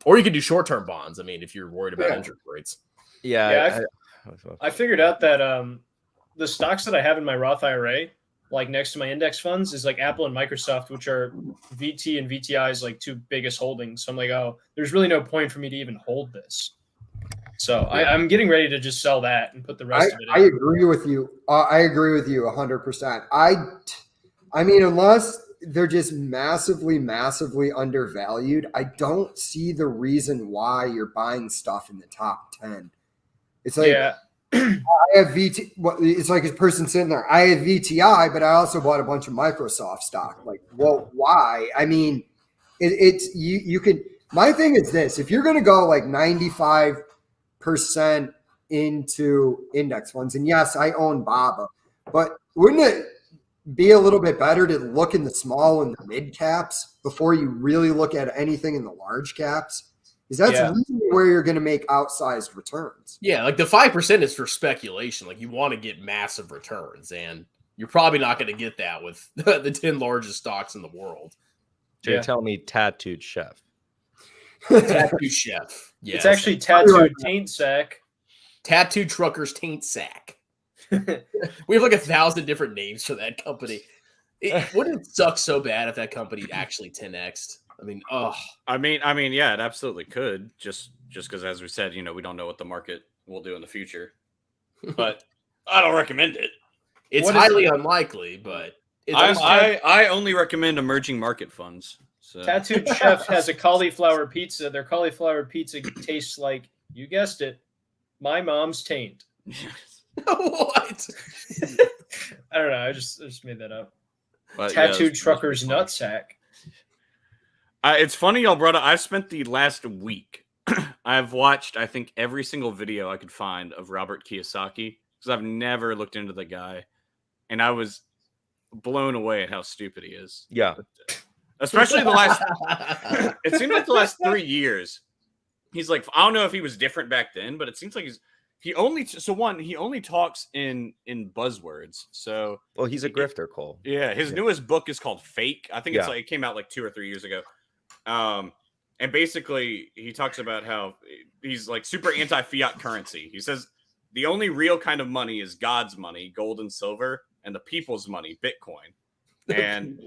Or you can do short-term bonds. I mean, if you're worried about interest rates. Yeah, I figured out that the stocks that I have in my Roth IRA, like next to my index funds, is like Apple and Microsoft, which are VT and VTI's like two biggest holdings. So I'm like, oh, there's really no point for me to even hold this. So I'm getting ready to just sell that and put the rest of it in. I agree with you. I agree with you 100%. I mean, unless they're just massively, massively undervalued, I don't see the reason why you're buying stuff in the top 10. It's like, I have VT. It's like a person sitting there. I have VTI, but I also bought a bunch of Microsoft stock. Like, well, why? I mean, it's you could. My thing is this: if you're going to go like 95% into index funds, and yes, I own BABA, but wouldn't it be a little bit better to look in the small and the mid caps before you really look at anything in the large caps? Because that's really where you're going to make outsized returns. Yeah, like the 5% is for speculation. Like you want to get massive returns. And you're probably not going to get that with the 10 largest stocks in the world. So you're telling me tattooed chef. Tattoo chef. Yes. It's actually tattooed taint sack. Tattooed truckers taint sack. We have like 1,000 different names for that company. Wouldn't it suck so bad if that company actually 10x'd? I mean, yeah, it absolutely could. Just because, as we said, we don't know what the market will do in the future. But I don't recommend it. It's highly unlikely, but I only recommend emerging market funds. So. Tattooed Chef has a cauliflower pizza. Their cauliflower pizza tastes like, you guessed it, my mom's taint. What? I don't know. I just made that up. But, Tattooed trucker's nutsack. It's funny y'all brought up. I've spent the last week. I've watched, I think, every single video I could find of Robert Kiyosaki because I've never looked into the guy, and I was blown away at how stupid he is. Yeah, especially the last. It seems like the last 3 years. He's like, I don't know if he was different back then, but it seems like he only talks in buzzwords. So he's a grifter, Cole. Yeah, his newest book is called Fake. I think it came out like 2 or 3 years ago. And basically he talks about how he's like super anti-fiat currency. He says the only real kind of money is God's money, gold and silver, and the people's money, Bitcoin. And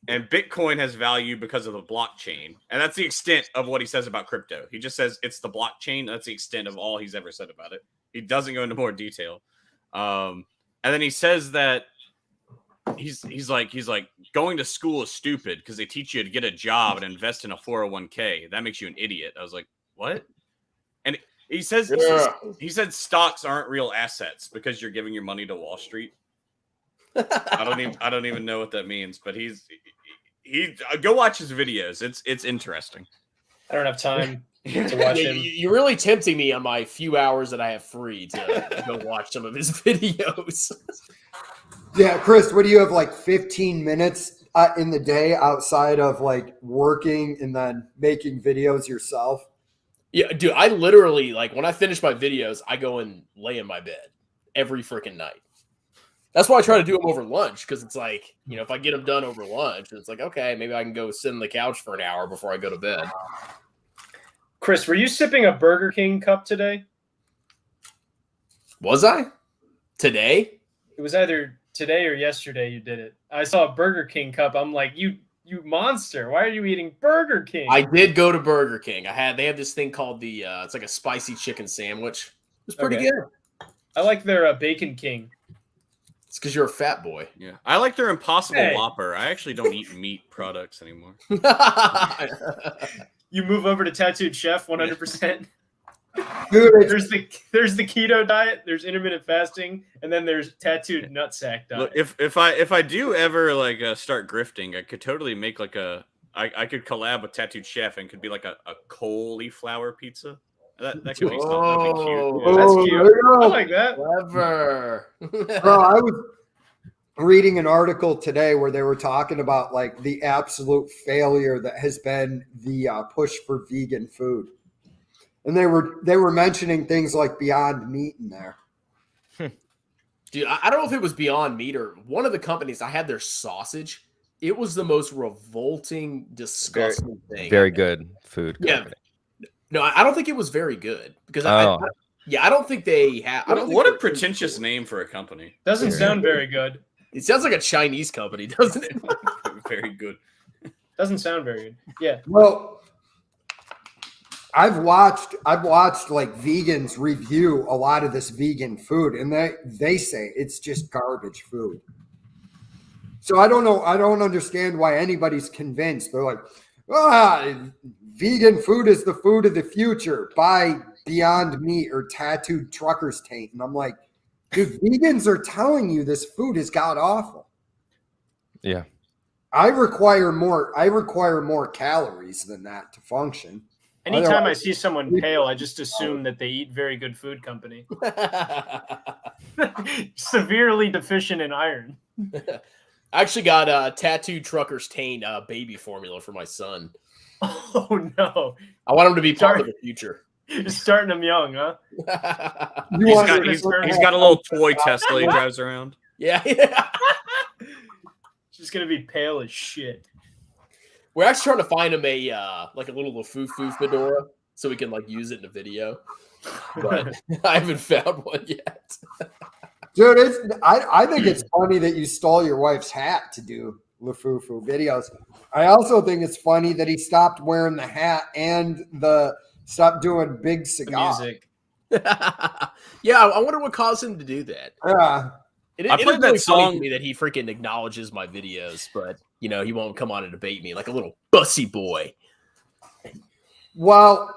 Bitcoin has value because of the blockchain. And that's the extent of what he says about crypto. He just says it's the blockchain. That's the extent of all he's ever said about it. He doesn't go into more detail. And then he says that he's like going to school is stupid because they teach you to get a job and invest in a 401k. That makes you an idiot. I was like, what? And he says he said stocks aren't real assets because you're giving your money to Wall Street. I don't even know what that means, but he go watch his videos. It's interesting. I don't have time to watch him. You're really tempting me on my few hours that I have free to go watch some of his videos. Yeah, Chris, what do you have, like 15 minutes in the day outside of like working and then making videos yourself? Yeah, dude, I literally, like, when I finish my videos, I go and lay in my bed every freaking night. That's why I try to do them over lunch, because it's like, if I get them done over lunch, it's like, okay, maybe I can go sit on the couch for an hour before I go to bed. Chris, were you sipping a Burger King cup today? Was I? Today? It was either today or yesterday you did it. I saw a Burger King cup. I'm like, you monster. Why are you eating Burger King? I did go to Burger King. They had this thing called it's like a spicy chicken sandwich. It was pretty good. I like their Bacon King. It's because you're a fat boy. Yeah. I like their Impossible Whopper. I actually don't eat meat products anymore. You move over to Tattooed Chef 100%. Dude, there's the keto diet, there's intermittent fasting, and then there's tattooed nutsack diet. Look, if I do ever start grifting, I could totally make I could collab with Tattooed Chef and could be like a cauliflower pizza. That could be something. That'd be cute. Yeah, that's cute. I like that. Clever. Bro, I was reading an article today where they were talking about like the absolute failure that has been the push for vegan food. And they were mentioning things like Beyond Meat in there. Dude, I don't know if it was Beyond Meat or one of the companies. I had their sausage. It was the most revolting, disgusting thing. Very good food company. No, I don't think it was very good because I don't think they have. What a pretentious name for a company. Doesn't sound very good. It sounds like a Chinese company, doesn't it? Very good. Doesn't sound very good. Yeah. Well, I've watched like vegans review a lot of this vegan food, and they say it's just garbage food. So I don't know. I don't understand why anybody's convinced. They're like, vegan food is the food of the future. Buy Beyond Meat or Tattooed Trucker's Taint. And I'm like, dude, vegans are telling you this food is god awful. Yeah. I require more calories than that to function. Anytime I see someone pale, I just assume that they eat very good food company. Severely deficient in iron. I actually got a Tattooed Trucker's Taint baby formula for my son. Oh, no. I want him to be part of the future. You're starting him young, huh? He's got a little toy Tesla he drives around. Yeah. She's gonna be pale as shit. We're actually trying to find him a like a little Lafufu fedora so we can like use it in a video. But I haven't found one yet. Dude, I think it's funny that you stole your wife's hat to do Lafufu videos. I also think it's funny that he stopped wearing the hat and stopped doing big cigar. Music. Yeah, I wonder what caused him to do that. Yeah. It I played is that really funny song- to me that he freaking acknowledges my videos, but you know he won't come on and debate me like a little bussy boy. Well,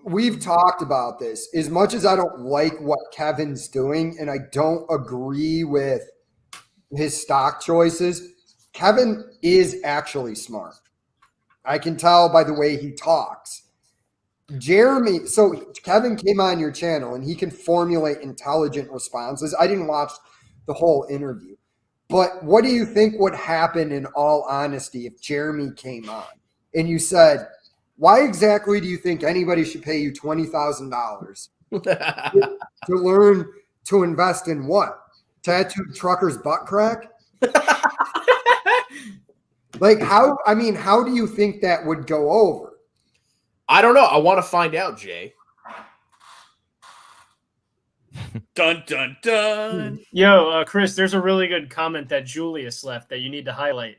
we've talked about this. As much as I don't like what Kevin's doing and I don't agree with his stock choices, Kevin is actually smart. I can tell by the way he talks. Jeremy, so Kevin came on your channel and he can formulate intelligent responses. I didn't watch the whole interview, but what do you think would happen in all honesty if Jeremy came on and you said, why exactly do you think anybody should pay you $20,000 to learn to invest in what? Tattooed trucker's butt crack? Like how do you think that would go over? I don't know. I want to find out, Jay. Dun dun dun. Yo, Chris, there's a really good comment that Julius left that you need to highlight.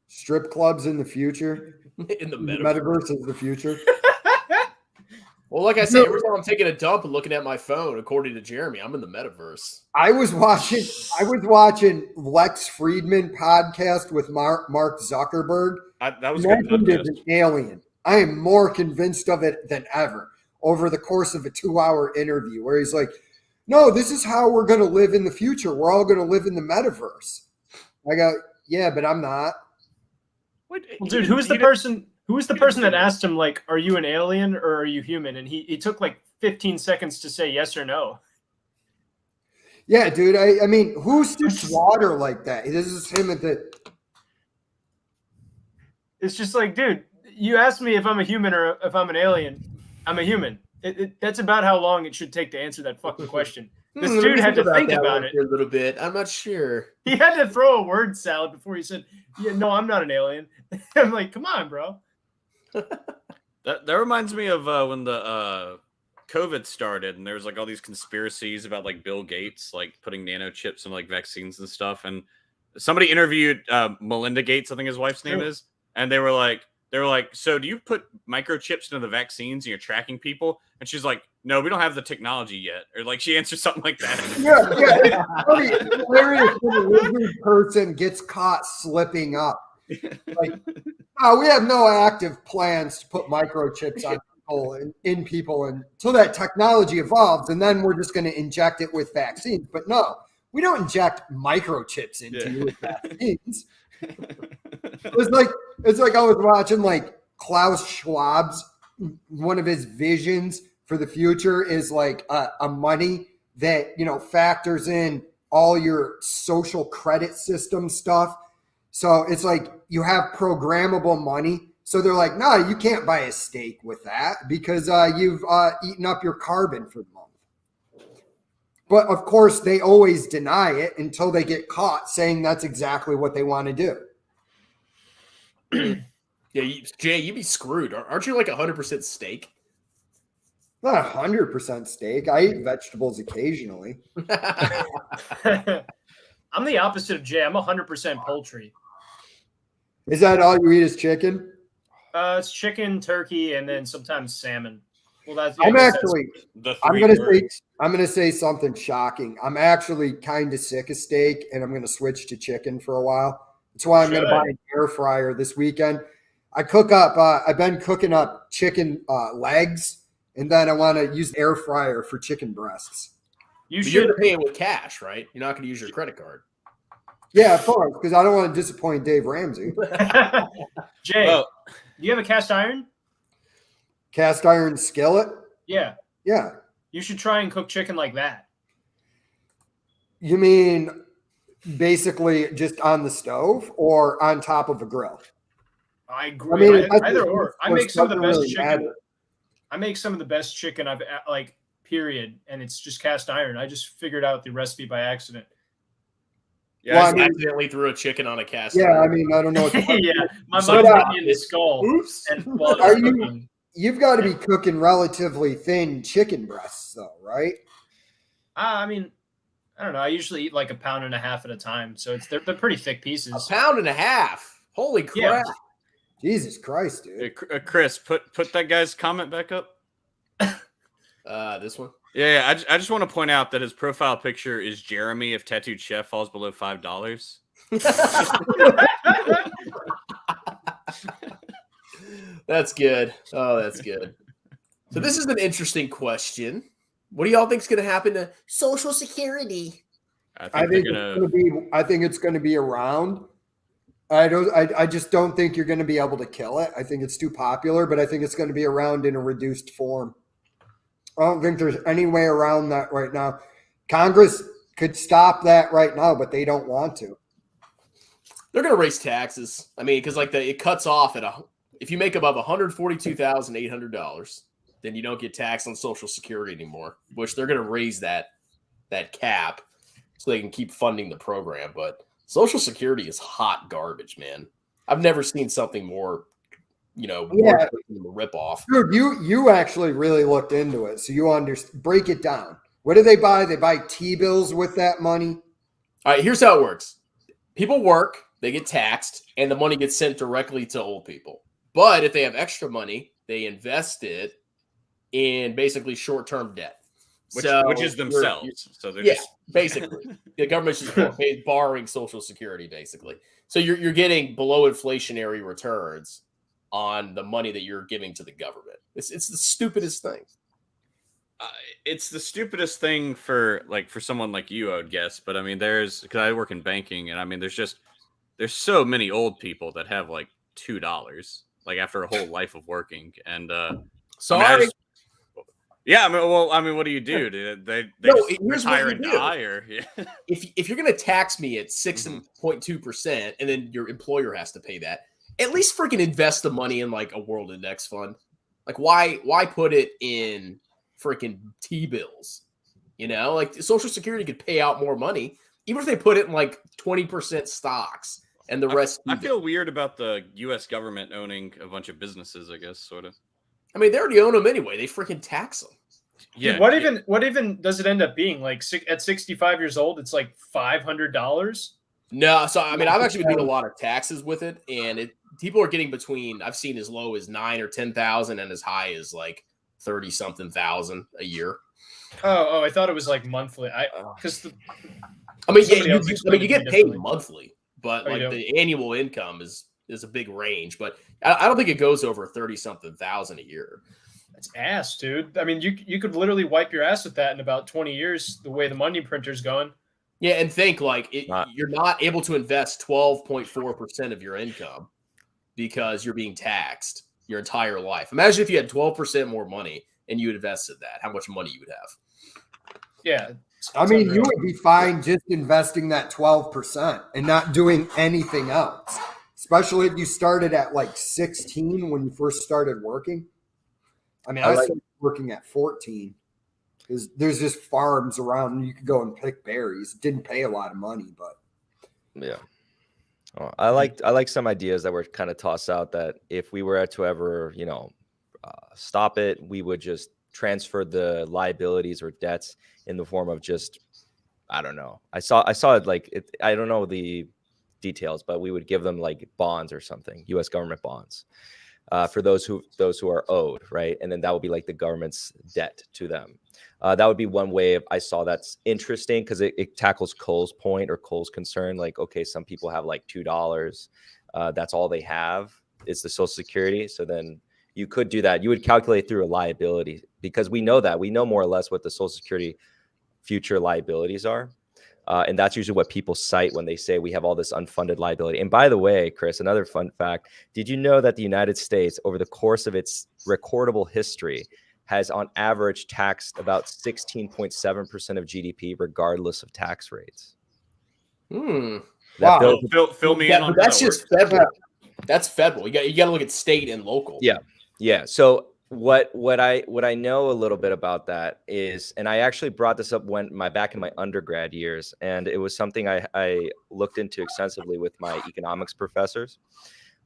Strip clubs in the future? In the The metaverse. metaverse is the future? Well, like I said, every time I'm taking a dump and looking at my phone, according to Jeremy, I'm in the metaverse. I was watching Lex Friedman podcast with Mark Zuckerberg. That was a good Mentioned podcast. as an alien. I am more convinced of it than ever over the course of a 2-hour interview where he's like, no, this is how we're going to live in the future. We're all going to live in the metaverse. I go, yeah, but I'm not. Well, dude, who was the person that asked him, like, are you an alien or are you human? And he took like 15 seconds to say yes or no. Yeah, dude. I mean, who sips water like that? This is him at the. It's just like, dude, you asked me if I'm a human or if I'm an alien. I'm a human. That's about how long it should take to answer that fucking question. This dude had to think about it a little bit. I'm not sure. He had to throw a word salad before he said, yeah, no, I'm not an alien. I'm like, come on, bro. That reminds me of when the COVID started, and there was like all these conspiracies about like Bill Gates like putting nanochips in like vaccines and stuff. And somebody interviewed Melinda Gates, I think his wife's name is, and they were like, so do you put microchips into the vaccines and you're tracking people? And she's like, no, we don't have the technology yet. Or like she answered something like that. Yeah. It's funny. It's hilarious when a lizard person gets caught slipping up. Like, oh, we have no active plans to put microchips on people in people until that technology evolves, and then we're just going to inject it with vaccines. But no, we don't inject microchips into you with vaccines. It's like I was watching like Klaus Schwab's, one of his visions for the future is like a money that, you know, factors in all your social credit system stuff. So it's like you have programmable money. So they're like, no, you can't buy a steak with that because you've eaten up your carbon for the month. But of course, they always deny it until they get caught saying that's exactly what they want to do. Yeah, Jay, you'd be screwed. Aren't you like 100% steak? Not 100% steak. I eat vegetables occasionally. I'm the opposite of Jay. I'm 100% poultry. Is that all you eat is chicken? It's chicken, turkey, and then sometimes salmon. Well, that's. I'm actually. The I'm three gonna say something shocking. I'm actually kind of sick of steak, and I'm gonna switch to chicken for a while. That's why I'm gonna buy an air fryer this weekend. I cook up. I've been cooking up chicken legs, and then I want to use the air fryer for chicken breasts. You're going to pay it with cash, right? You're not going to use your credit card. Yeah, of course, because I don't want to disappoint Dave Ramsey. Jay, do you have a cast iron? Cast iron skillet? Yeah. Yeah. You should try and cook chicken like that. You mean basically just on the stove or on top of a grill? I agree. I mean, either or. I make some of the best really chicken. matter. I make some of the best chicken I've like. period, and it's just cast iron. I just figured out the recipe by accident. Yeah, Well, I just accidentally threw a chicken on a cast. Yeah, I mean, I don't know. Yeah, my So mom that- hit me in the skull. Oops. And while Are I was you- cooking. You've got to be cooking relatively thin chicken breasts, though, right? I mean, I don't know. I usually eat like 1.5 pounds at a time, so they're pretty thick pieces. 1.5 pounds. Holy crap! Yeah. Jesus Christ, dude. Hey, Chris, put that guy's comment back up. This one. Yeah, I just want to point out that his profile picture is Jeremy if Tattooed Chef falls below $5. That's good. Oh, that's good. So this is an interesting question. What do y'all think is going to happen to Social Security. I think it's going to be around. I just don't think you're going to be able to kill it. I think it's too popular, but I think it's going to be around in a reduced form. I don't think there's any way around that right now. Congress could stop that right now, but they don't want to. They're going to raise taxes. I mean, because it cuts off at if you make above $142,800, then you don't get taxed on Social Security anymore. Which they're going to raise that cap so they can keep funding the program. But Social Security is hot garbage, man. I've never seen something more, more rip off. Dude, you actually really looked into it, so you understand. Break it down. What do they buy? They buy T-bills with that money. All right, here's how it works. People work, they get taxed, and the money gets sent directly to old people. But if they have extra money, they invest it in basically short-term debt. Which is themselves. So they're just basically. The government's just borrowing Social Security, basically. So you're getting below inflationary returns on the money that you're giving to the government. It's the stupidest thing. It's the stupidest thing for someone like you, I would guess. But I mean, because I work in banking, and I mean, there's so many old people that have like $2, like after a whole life of working. And sorry. Yeah, I mean, what do you do? They retire and die, or if you're going to tax me at 6.2%, and then your employer has to pay that, at least freaking invest the money in like a world index fund. Like, why put it in freaking T-bills? Like Social Security could pay out more money, even if they put it in like 20% stocks and the rest. I feel weird about the U.S. government owning a bunch of businesses, I guess, sort of. I mean, they already own them anyway. They freaking tax them. Yeah. Dude, what even does it end up being? Like at 65 years old, it's like $500. No, so I mean, I've actually been doing a lot of taxes with it, and people are getting between. I've seen as low as 9,000 or 10,000, and as high as like 30-something thousand a year. Oh, I thought it was like monthly. You get paid monthly, but like the annual income is a big range. But I don't think it goes over 30-something thousand a year. That's ass, dude. I mean, you could literally wipe your ass with that in about 20 years. The way the money printer's going. Yeah, and think you're not able to invest 12.4% of your income because you're being taxed your entire life. Imagine if you had 12% more money and you invested that, how much money you would have. Yeah. I mean, you would be fine just investing that 12% and not doing anything else, especially if you started at like 16 when you first started working. I mean, I started working at 14 because there's just farms around and you could go and pick berries. It didn't pay a lot of money, but yeah. Oh, I like some ideas that were kind of tossed out that if we were to ever, stop it, we would just transfer the liabilities or debts in the form of just, I don't know. I saw it like it, I don't know the details, but we would give them like bonds or something, U.S. government bonds. For those who are owed, right? And then that would be like the government's debt to them. That would be one way I saw that's interesting because it tackles Cole's point or Cole's concern. Like, okay, some people have like $2. That's all they have is the Social Security. So then you could do that. You would calculate through a liability because we know more or less what the Social Security future liabilities are. And that's usually what people cite when they say we have all this unfunded liability. And by the way, Chris, another fun fact, did you know that the United States, over the course of its recordable history, has on average taxed about 16.7% of GDP, regardless of tax rates? Wow. Fill me in on that's just federal. That's federal. You got to look at state and local. Yeah. So what I know a little bit about that is, and I actually brought this up back in my undergrad years, and it was something I looked into extensively with my economics professors.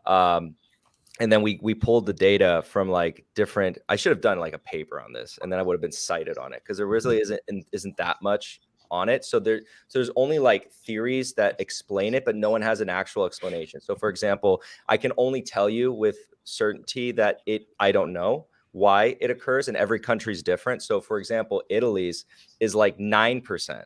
And then we pulled the data from like different. I should have done like a paper on this, and then I would have been cited on it because there really isn't that much on it. So there's only like theories that explain it, but no one has an actual explanation. So for example, I can only tell you with certainty that I don't know why it occurs, and every country is different. So for example, Italy's is like 9%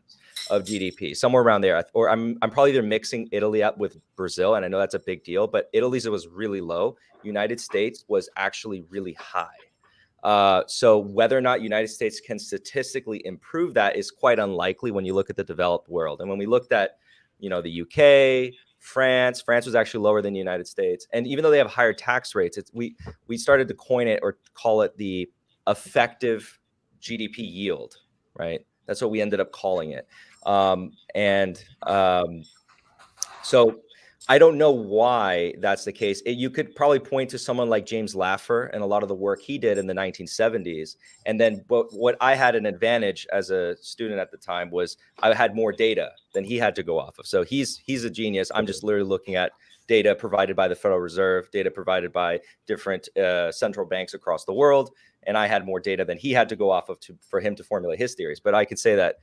of GDP, somewhere around there. Or I'm probably either mixing Italy up with Brazil, and I know that's a big deal, but Italy's was really low. United States was actually really high. So whether or not United States can statistically improve that is quite unlikely when you look at the developed world. And when we looked at, the UK, France was actually lower than the United States. And even though they have higher tax rates, we started to coin it or call it the effective GDP yield, right? That's what we ended up calling it. So I don't know why that's the case. You could probably point to someone like James Laffer and a lot of the work he did in the 1970s. And then what I had an advantage as a student at the time was I had more data than he had to go off of. So he's a genius. I'm just literally looking at data provided by the Federal Reserve, data provided by different central banks across the world. And I had more data than he had to go off of for him to formulate his theories. But I could say that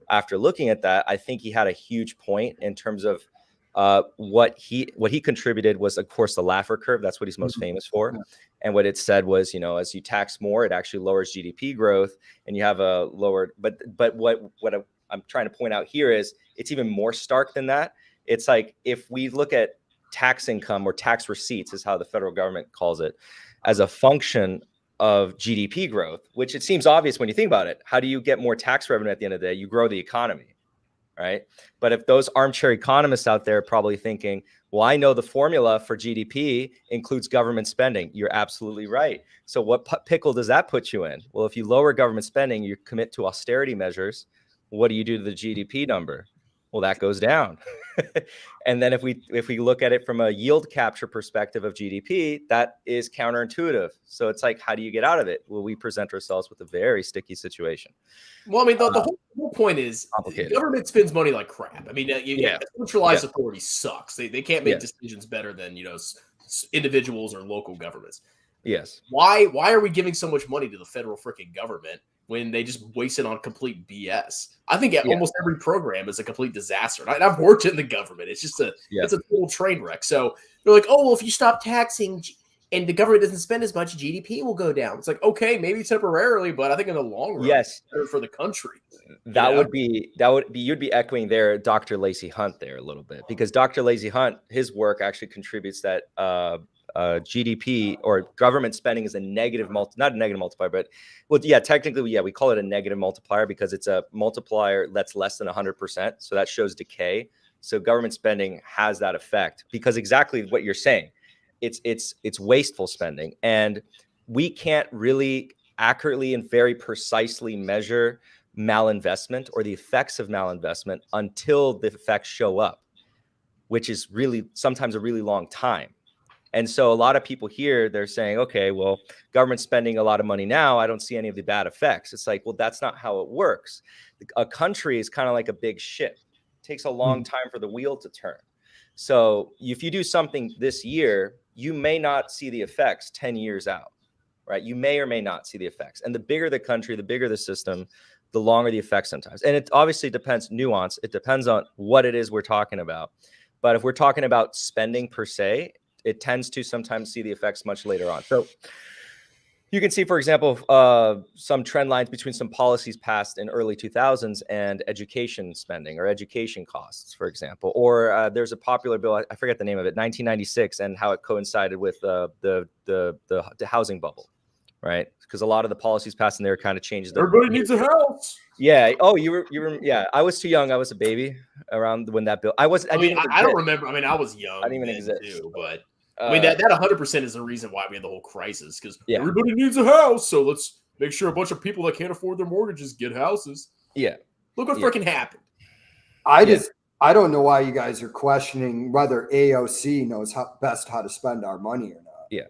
after looking at that, I think he had a huge point in terms of what he contributed was, of course, the Laffer curve. That's what he's most famous for. And what it said was, as you tax more, it actually lowers GDP growth, and you have a lower. But what I'm trying to point out here is it's even more stark than that. It's like if we look at tax income or tax receipts, is how the federal government calls it, as a function of GDP growth, which it seems obvious when you think about it. How do you get more tax revenue at the end of the day? You grow the economy. Right. But if those armchair economists out there are probably thinking, well, I know the formula for GDP includes government spending. You're absolutely right. So what pickle does that put you in? Well, if you lower government spending, you commit to austerity measures. What do you do to the GDP number? Well, that goes down. And then if we look at it from a yield capture perspective of GDP, that is counterintuitive. So it's like, how do you get out of it? Well, we present ourselves with a very sticky situation. Well, I mean, the whole point is government spends money like crap. I mean, centralized authority sucks. They can't make decisions better than, individuals or local governments. Yes. Why are we giving so much money to the federal freaking government when they just waste it on complete BS? I think almost every program is a complete disaster. And I've worked in the government. It's just it's a total train wreck. So they're like, oh, well, if you stop taxing and the government doesn't spend as much, GDP will go down. It's like, okay, maybe temporarily, but I think in the long run, it's better for the country. That would be you'd be echoing there Dr. Lacey Hunt there a little bit, because Dr. Lacey Hunt, his work actually contributes that GDP or government spending is a negative not a negative multiplier, but technically, we call it a negative multiplier because it's a multiplier that's less than 100%. So that shows decay. So government spending has that effect because exactly what you're saying, it's wasteful spending, and we can't really accurately and very precisely measure malinvestment or the effects of malinvestment until the effects show up, which is really sometimes a really long time. And so a lot of people here, they're saying, okay, well, government's spending a lot of money now. I don't see any of the bad effects. It's like, well, that's not how it works. A country is kind of like a big ship. It takes a long time for the wheel to turn. So if you do something this year, you may not see the effects 10 years out, right? You may or may not see the effects. And the bigger the country, the bigger the system, the longer the effects sometimes. And it obviously depends, nuance. It depends on what it is we're talking about. But if we're talking about spending per se, it tends to sometimes see the effects much later on. So you can see, for example, some trend lines between some policies passed in early 2000s and education spending or education costs, for example. Or there's a popular bill, I forget the name of it, 1996, and how it coincided with the housing bubble, right? Because a lot of the policies passed in there kind of changed. Everybody needs a house. Yeah. Oh, you were. Yeah. I was too young. I was a baby around when that bill. I don't remember. I mean, I was young. I didn't even exist too, but. I mean, that 100% is the reason why we had the whole crisis, because everybody needs a house. So let's make sure a bunch of people that can't afford their mortgages get houses. Yeah. Look what freaking happened. I don't know why you guys are questioning whether AOC knows best how to spend our money or not. Yeah.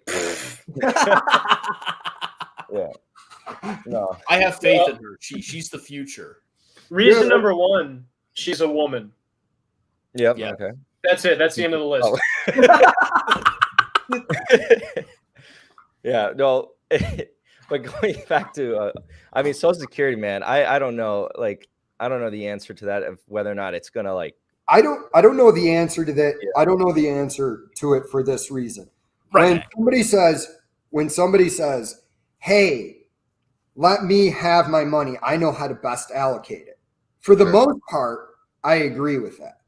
Yeah. No. I have faith in her. She's the future. Reason number one, she's a woman. Yep. Yeah. Okay. That's it. That's the end of the list. Oh. Yeah. No. But going back to, I mean, Social Security, man. I don't know. Like, I don't know the answer to that of whether or not it's gonna like. I don't know the answer to that. Yeah. I don't know the answer to it for this reason. Right. When somebody says, "Hey, let me have my money. I know how to best allocate it." For the most part, I agree with that.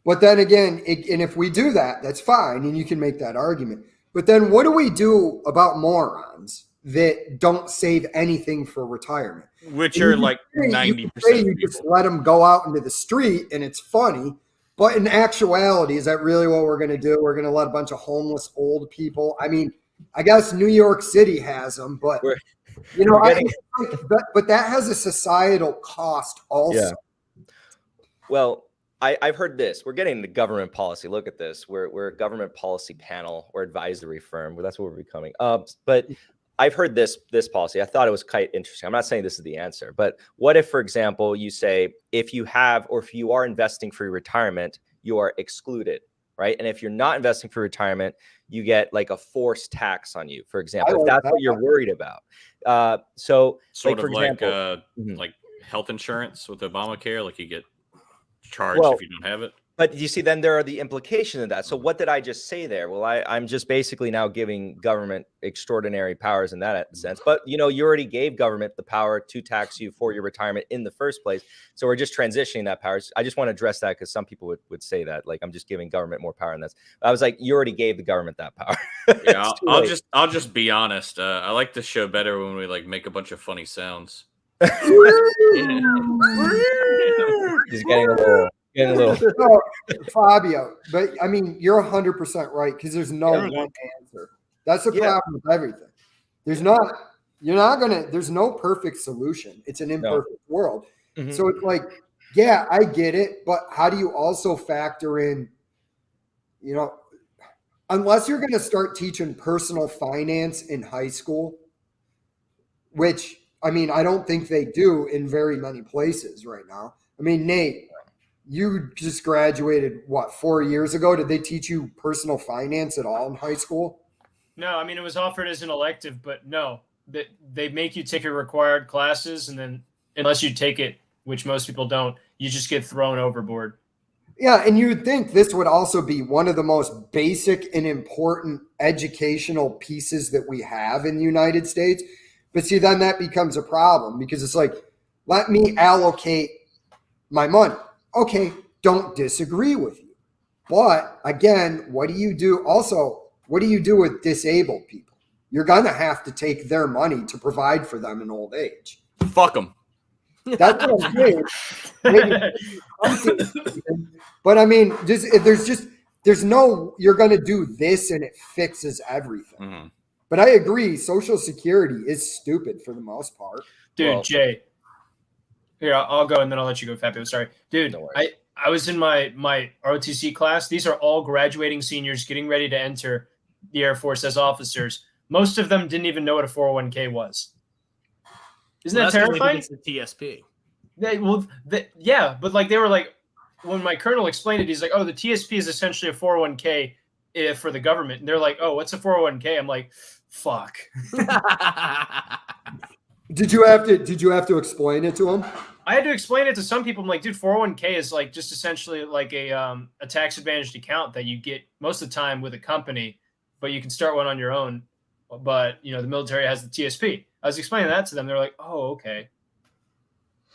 But then again, and if we do that, that's fine, and you can make that argument. But then what do we do about morons that don't save anything for retirement? Which are like 90%. You just let them go out into the street, and it's funny. But in actuality, is that really what we're going to do? We're going to let a bunch of homeless old people. I mean, I guess New York City has them, but but that has a societal cost also. Yeah. Well, I've heard this. We're getting into government policy. Look at this. We're a government policy panel or advisory firm. Well, that's what we're becoming. But I've heard this policy. I thought it was quite interesting. I'm not saying this is the answer, but what if, for example, you say if you are investing for your retirement, you are excluded, right? And if you're not investing for retirement, you get like a forced tax on you, for example, if that's what you're worried about. So Sort like, of for example, like health insurance with Obamacare, like you get charged if you don't have it. But you see, then there are the implications of that. So what did I just say there? Well, I'm just basically now giving government extraordinary powers in that sense. But, you already gave government the power to tax you for your retirement in the first place. So we're just transitioning that power. I just want to address that because some people would say that, like, I'm just giving government more power in this. I was like, you already gave the government that power. Yeah, I'll just be honest. I like this show better when we like make a bunch of funny sounds. He's getting a little. No, Fabio, but I mean, you're 100% right because there's no one answer. That's the problem with everything. There's no perfect solution. It's an imperfect world. Mm-hmm. So it's like, yeah, I get it, but how do you also factor in, unless you're going to start teaching personal finance in high school, which, I mean, I don't think they do in very many places right now. I mean, Nate, you just graduated, 4 years ago? Did they teach you personal finance at all in high school? No, I mean, it was offered as an elective, but no. They make you take your required classes, and then unless you take it, which most people don't, you just get thrown overboard. Yeah, and you would think this would also be one of the most basic and important educational pieces that we have in the United States. But see, then that becomes a problem because it's like, let me allocate my money. Okay, don't disagree with you. But again, what do you do? Also, what do you do with disabled people? You're going to have to take their money to provide for them in old age. Fuck them. That's what I'm saying. But I mean, there's no, you're going to do this and it fixes everything. Mm-hmm. But I agree, Social Security is stupid for the most part. Dude, Jay. Here, I'll go and then I'll let you go, Fabio. Sorry. Dude, I was in my ROTC class. These are all graduating seniors getting ready to enter the Air Force as officers. Most of them didn't even know what a 401k was. Isn't that terrifying? It's the TSP. Yeah, but like they were like, when my colonel explained it, he's like, oh, the TSP is essentially a 401k for the government. And they're like, oh, what's a 401k? I'm like, fuck. Did you have to explain it to them? I had to explain it to some people. I'm like, dude, 401k is like just essentially like a tax advantaged account that you get most of the time with a company, but you can start one on your own. But the military has the TSP. I was explaining that to them. They're like, oh, okay.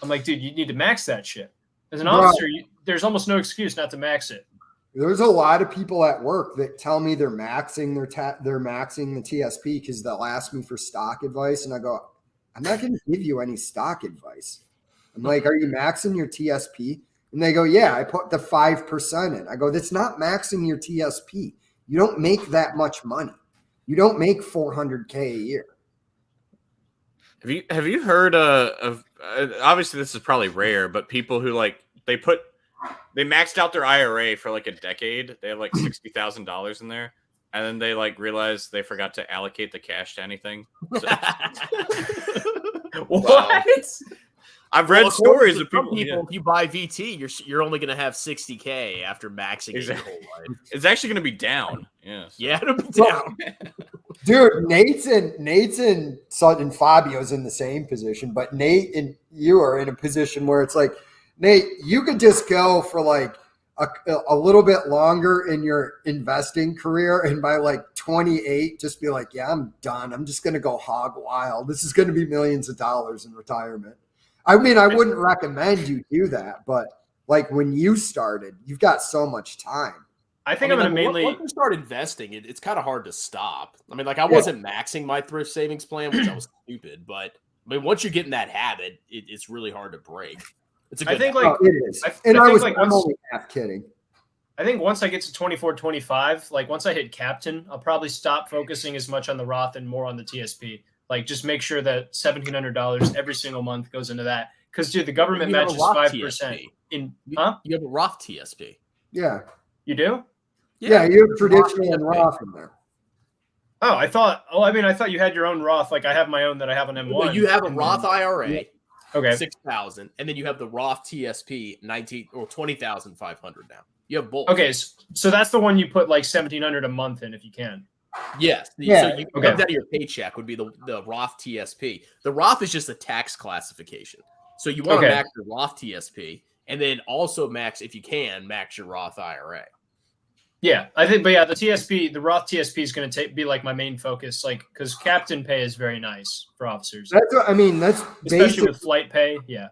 I'm like, dude, you need to max that shit. As an officer, there's almost no excuse not to max it. There's a lot of people at work that tell me they're maxing they're maxing the TSP because they'll ask me for stock advice, and I go, I'm not going to give you any stock advice. I'm like, are you maxing your TSP? And they go, yeah, I put the 5% in. I go, that's not maxing your TSP. You don't make that much money. You don't make $400K a year. Have you heard of obviously this is probably rare, but people who like they maxed out their IRA for like a decade. They have like $60,000 in there, and then they like realized they forgot to allocate the cash to anything. So, What? I've read stories of some people. if you buy VT, you're only going to have 60K after maxing it your whole life. It's actually going to be down. Yeah. So. Yeah, it'll be down. Dude, Nate's and Sutton Fabio's in the same position, but Nate and you are in a position where it's like, Nate, you could just go for like a little bit longer in your investing career, and by like 28, just be like, yeah, I'm done. I'm just going to go hog wild. This is going to be millions of dollars in retirement. I mean, I wouldn't recommend you do that, but like when you started, you've got so much time. I think I'm going to mainly once you start investing, it's kind of hard to stop. I mean, like I wasn't maxing my thrift savings plan, which I was stupid, but I mean, once you get in that habit, it's really hard to break. It's a good I think habit. like It is. I'm only half kidding. I think once I get to 24, 25, like once I hit captain, I'll probably stop focusing as much on the Roth and more on the TSP. Like just make sure that $1,700 every single month goes into that. Because dude, the government matches 5% in. Huh? You have a Roth TSP. Yeah. You do? Yeah, you have traditional and Roth in there. Oh, I thought you had your own Roth. Like I have my own that I have on M1. No, you have a Roth IRA. Okay. 6,000, and then you have the Roth TSP 20,500 now. You have both. Okay, so that's the one you put like 1,700 a month in if you can. Yes. Yeah. So you comes out of your paycheck would be the Roth TSP. The Roth is just a tax classification. So you want to max your Roth TSP, and then also max, if you can, max your Roth IRA. Yeah, I think, but yeah, the Roth TSP is going to be like my main focus, like because captain pay is very nice for officers. That's what I mean. That's especially with flight pay. Yeah,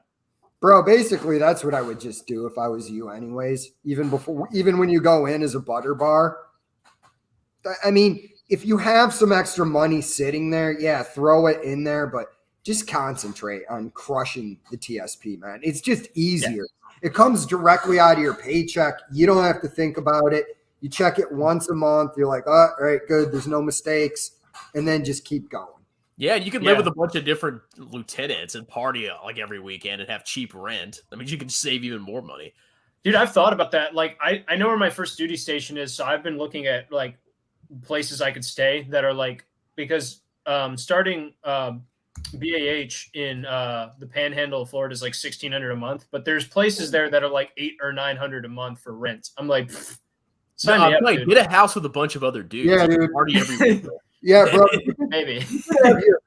bro. Basically, that's what I would just do if I was you, anyways. Even when you go in as a butter bar. I mean, if you have some extra money sitting there, yeah, throw it in there, but just concentrate on crushing the TSP, man. It's just easier. Yeah. It comes directly out of your paycheck. You don't have to think about it. You check it once a month. You're like, oh, all right, good. There's no mistakes. And then just keep going. Yeah, you can live with a bunch of different lieutenants and party like every weekend and have cheap rent. I mean, you can save even more money. Dude, I've thought about that. Like, I know where my first duty station is, so I've been looking at like places I could stay that are like, because starting BAH in the Panhandle of Florida is like $1,600 a month, but there's places there that are like $800 or $900 a month for rent. I'm like, get a house with a bunch of other dudes. Yeah, dude. Party every weekend. Yeah, bro. Maybe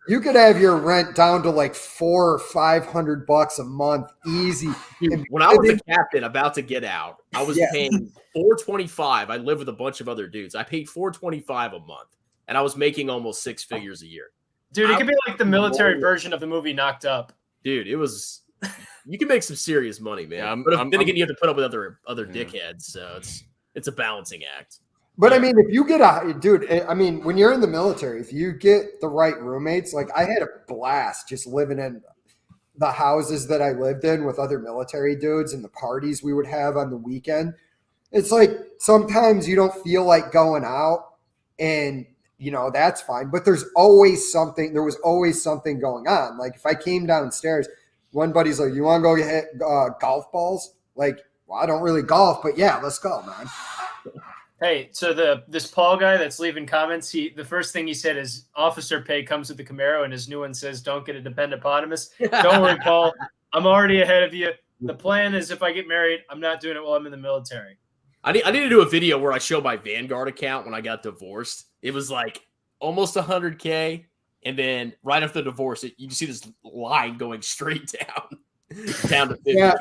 you could have your rent down to like $400 or $500 a month, easy. Dude, when I was a captain about to get out, I was paying $425. I lived with a bunch of other dudes. I paid $425 a month, and I was making almost six figures a year. Dude, it could be like the military version of the movie Knocked Up. Dude, it was. You can make some serious money, man. Yeah, but then again, you have to put up with other dickheads, so it's a balancing act. But I mean, if you get when you're in the military, if you get the right roommates, like I had a blast just living in the houses that I lived in with other military dudes and the parties we would have on the weekend. It's like sometimes you don't feel like going out, and that's fine. But there was always something going on. Like if I came downstairs, one buddy's like, "You want to go hit golf balls?" Like, well, I don't really golf, but yeah, let's go, man. Hey, so this Paul guy that's leaving comments, the first thing he said is officer pay comes with the Camaro, and his new one says don't get a dependopotamus. Don't worry, Paul. I'm already ahead of you. The plan is if I get married, I'm not doing it while I'm in the military. I need to do a video where I show my Vanguard account when I got divorced. It was like almost 100K, and then right after the divorce, you can see this line going straight down to 50K. Yeah.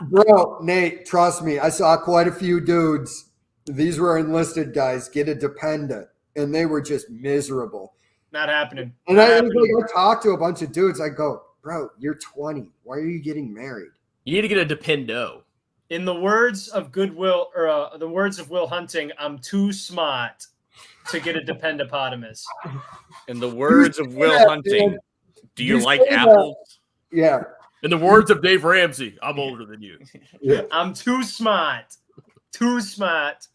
Bro, Nate, trust me, I saw quite a few dudes. These were enlisted guys get a dependent, and they were just miserable. Not happening. And I talked to a bunch of dudes. I go, bro, you're 20. Why are you getting married? You need to get a dependo. In the words of Goodwill, or the words of Will Hunting, I'm too smart to get a dependopotamus. In the words of Will Hunting, do you like apples? Yeah. In the words of Dave Ramsey, I'm older than you. Yeah. I'm too smart. Too smart.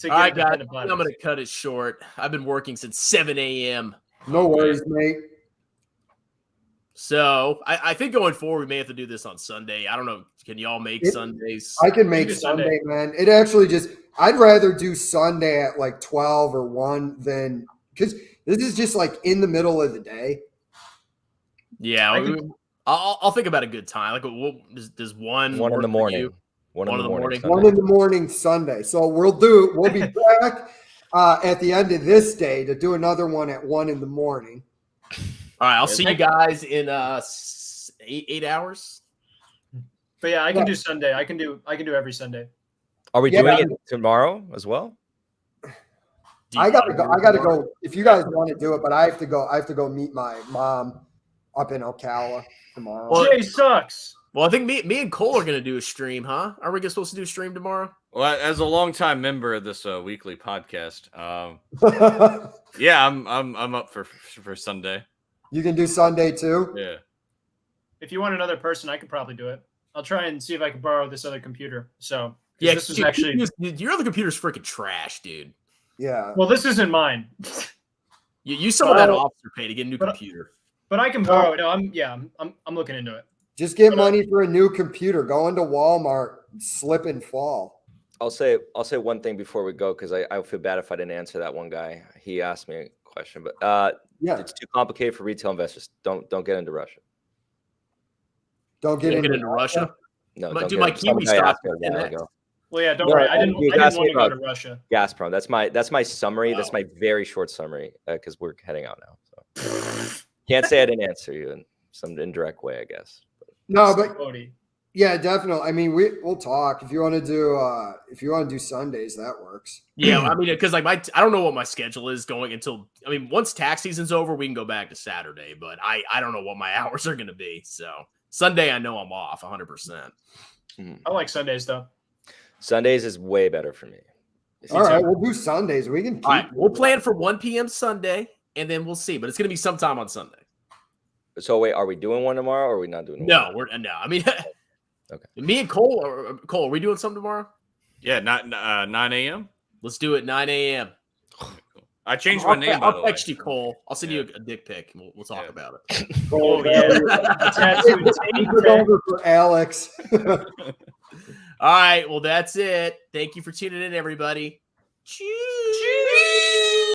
All right, guys, I'm going to cut it short. I've been working since 7 a.m. No worries, mate. So I think going forward, we may have to do this on Sunday. I don't know. Can y'all make Sundays? I can make Sunday, man. It actually I'd rather do Sunday at like 12 or 1 than because this is just like in the middle of the day. Yeah, I'll think about a good time. Like, does 1 in the morning? 1 in the morning. 1 in the morning Sunday. So we'll be back at the end of this day to do another one at 1 in the morning. All right, I'll see you guys in 8 hours. But yeah, I can do Sunday. I can do every Sunday. Are we doing it tomorrow as well? I gotta go. If you guys want to do it, but I have to go meet my mom up in Ocala tomorrow. Well, Jay sucks. Well, I think me and Cole are gonna do a stream, huh? Are we supposed to do a stream tomorrow? Well, as a longtime member of this weekly podcast, yeah, I'm up for Sunday. You can do Sunday too? Yeah. If you want another person, I could probably do it. I'll try and see if I can borrow this other computer. So yeah, this is actually your other computer's freaking trash, dude. Yeah. Well, this isn't mine. You use some of that officer pay to get a new computer. But I can borrow it. No, I'm looking into it. Just get money for a new computer. Go into Walmart, slip and fall. I'll say one thing before we go because I feel bad if I didn't answer that one guy. He asked me a question, but it's too complicated for retail investors. Don't get into Russia. Don't get into Russia. No, do my Kiwi stock. Well, yeah, don't worry. I didn't want to go to Russia. Gazprom. That's my summary. Wow. That's my very short summary because we're heading out now. So can't say I didn't answer you in some indirect way, I guess. No, but yeah, definitely. I mean, we'll talk if you want to do Sundays. That works. Yeah, I mean, because like I don't know what my schedule is going until. I mean, once tax season's over, we can go back to Saturday, but I don't know what my hours are going to be. So Sunday, I know I'm off 100%. I like Sundays though. Sundays is way better for me. All right, we'll do Sundays. We can. We'll plan for 1 p.m. Sunday, and then we'll see. But it's going to be sometime on Sunday. So wait, are we doing one tomorrow, or are we not doing one? No, I mean, okay. Me and Cole, are we doing something tomorrow? Yeah, 9 a.m. Let's do it 9 a.m. I changed my name. I'll text you, Cole. I'll send you a dick pic. We'll talk about it. Oh yeah, put over for Alex. All right, well that's it. Thank you for tuning in, everybody. Cheers.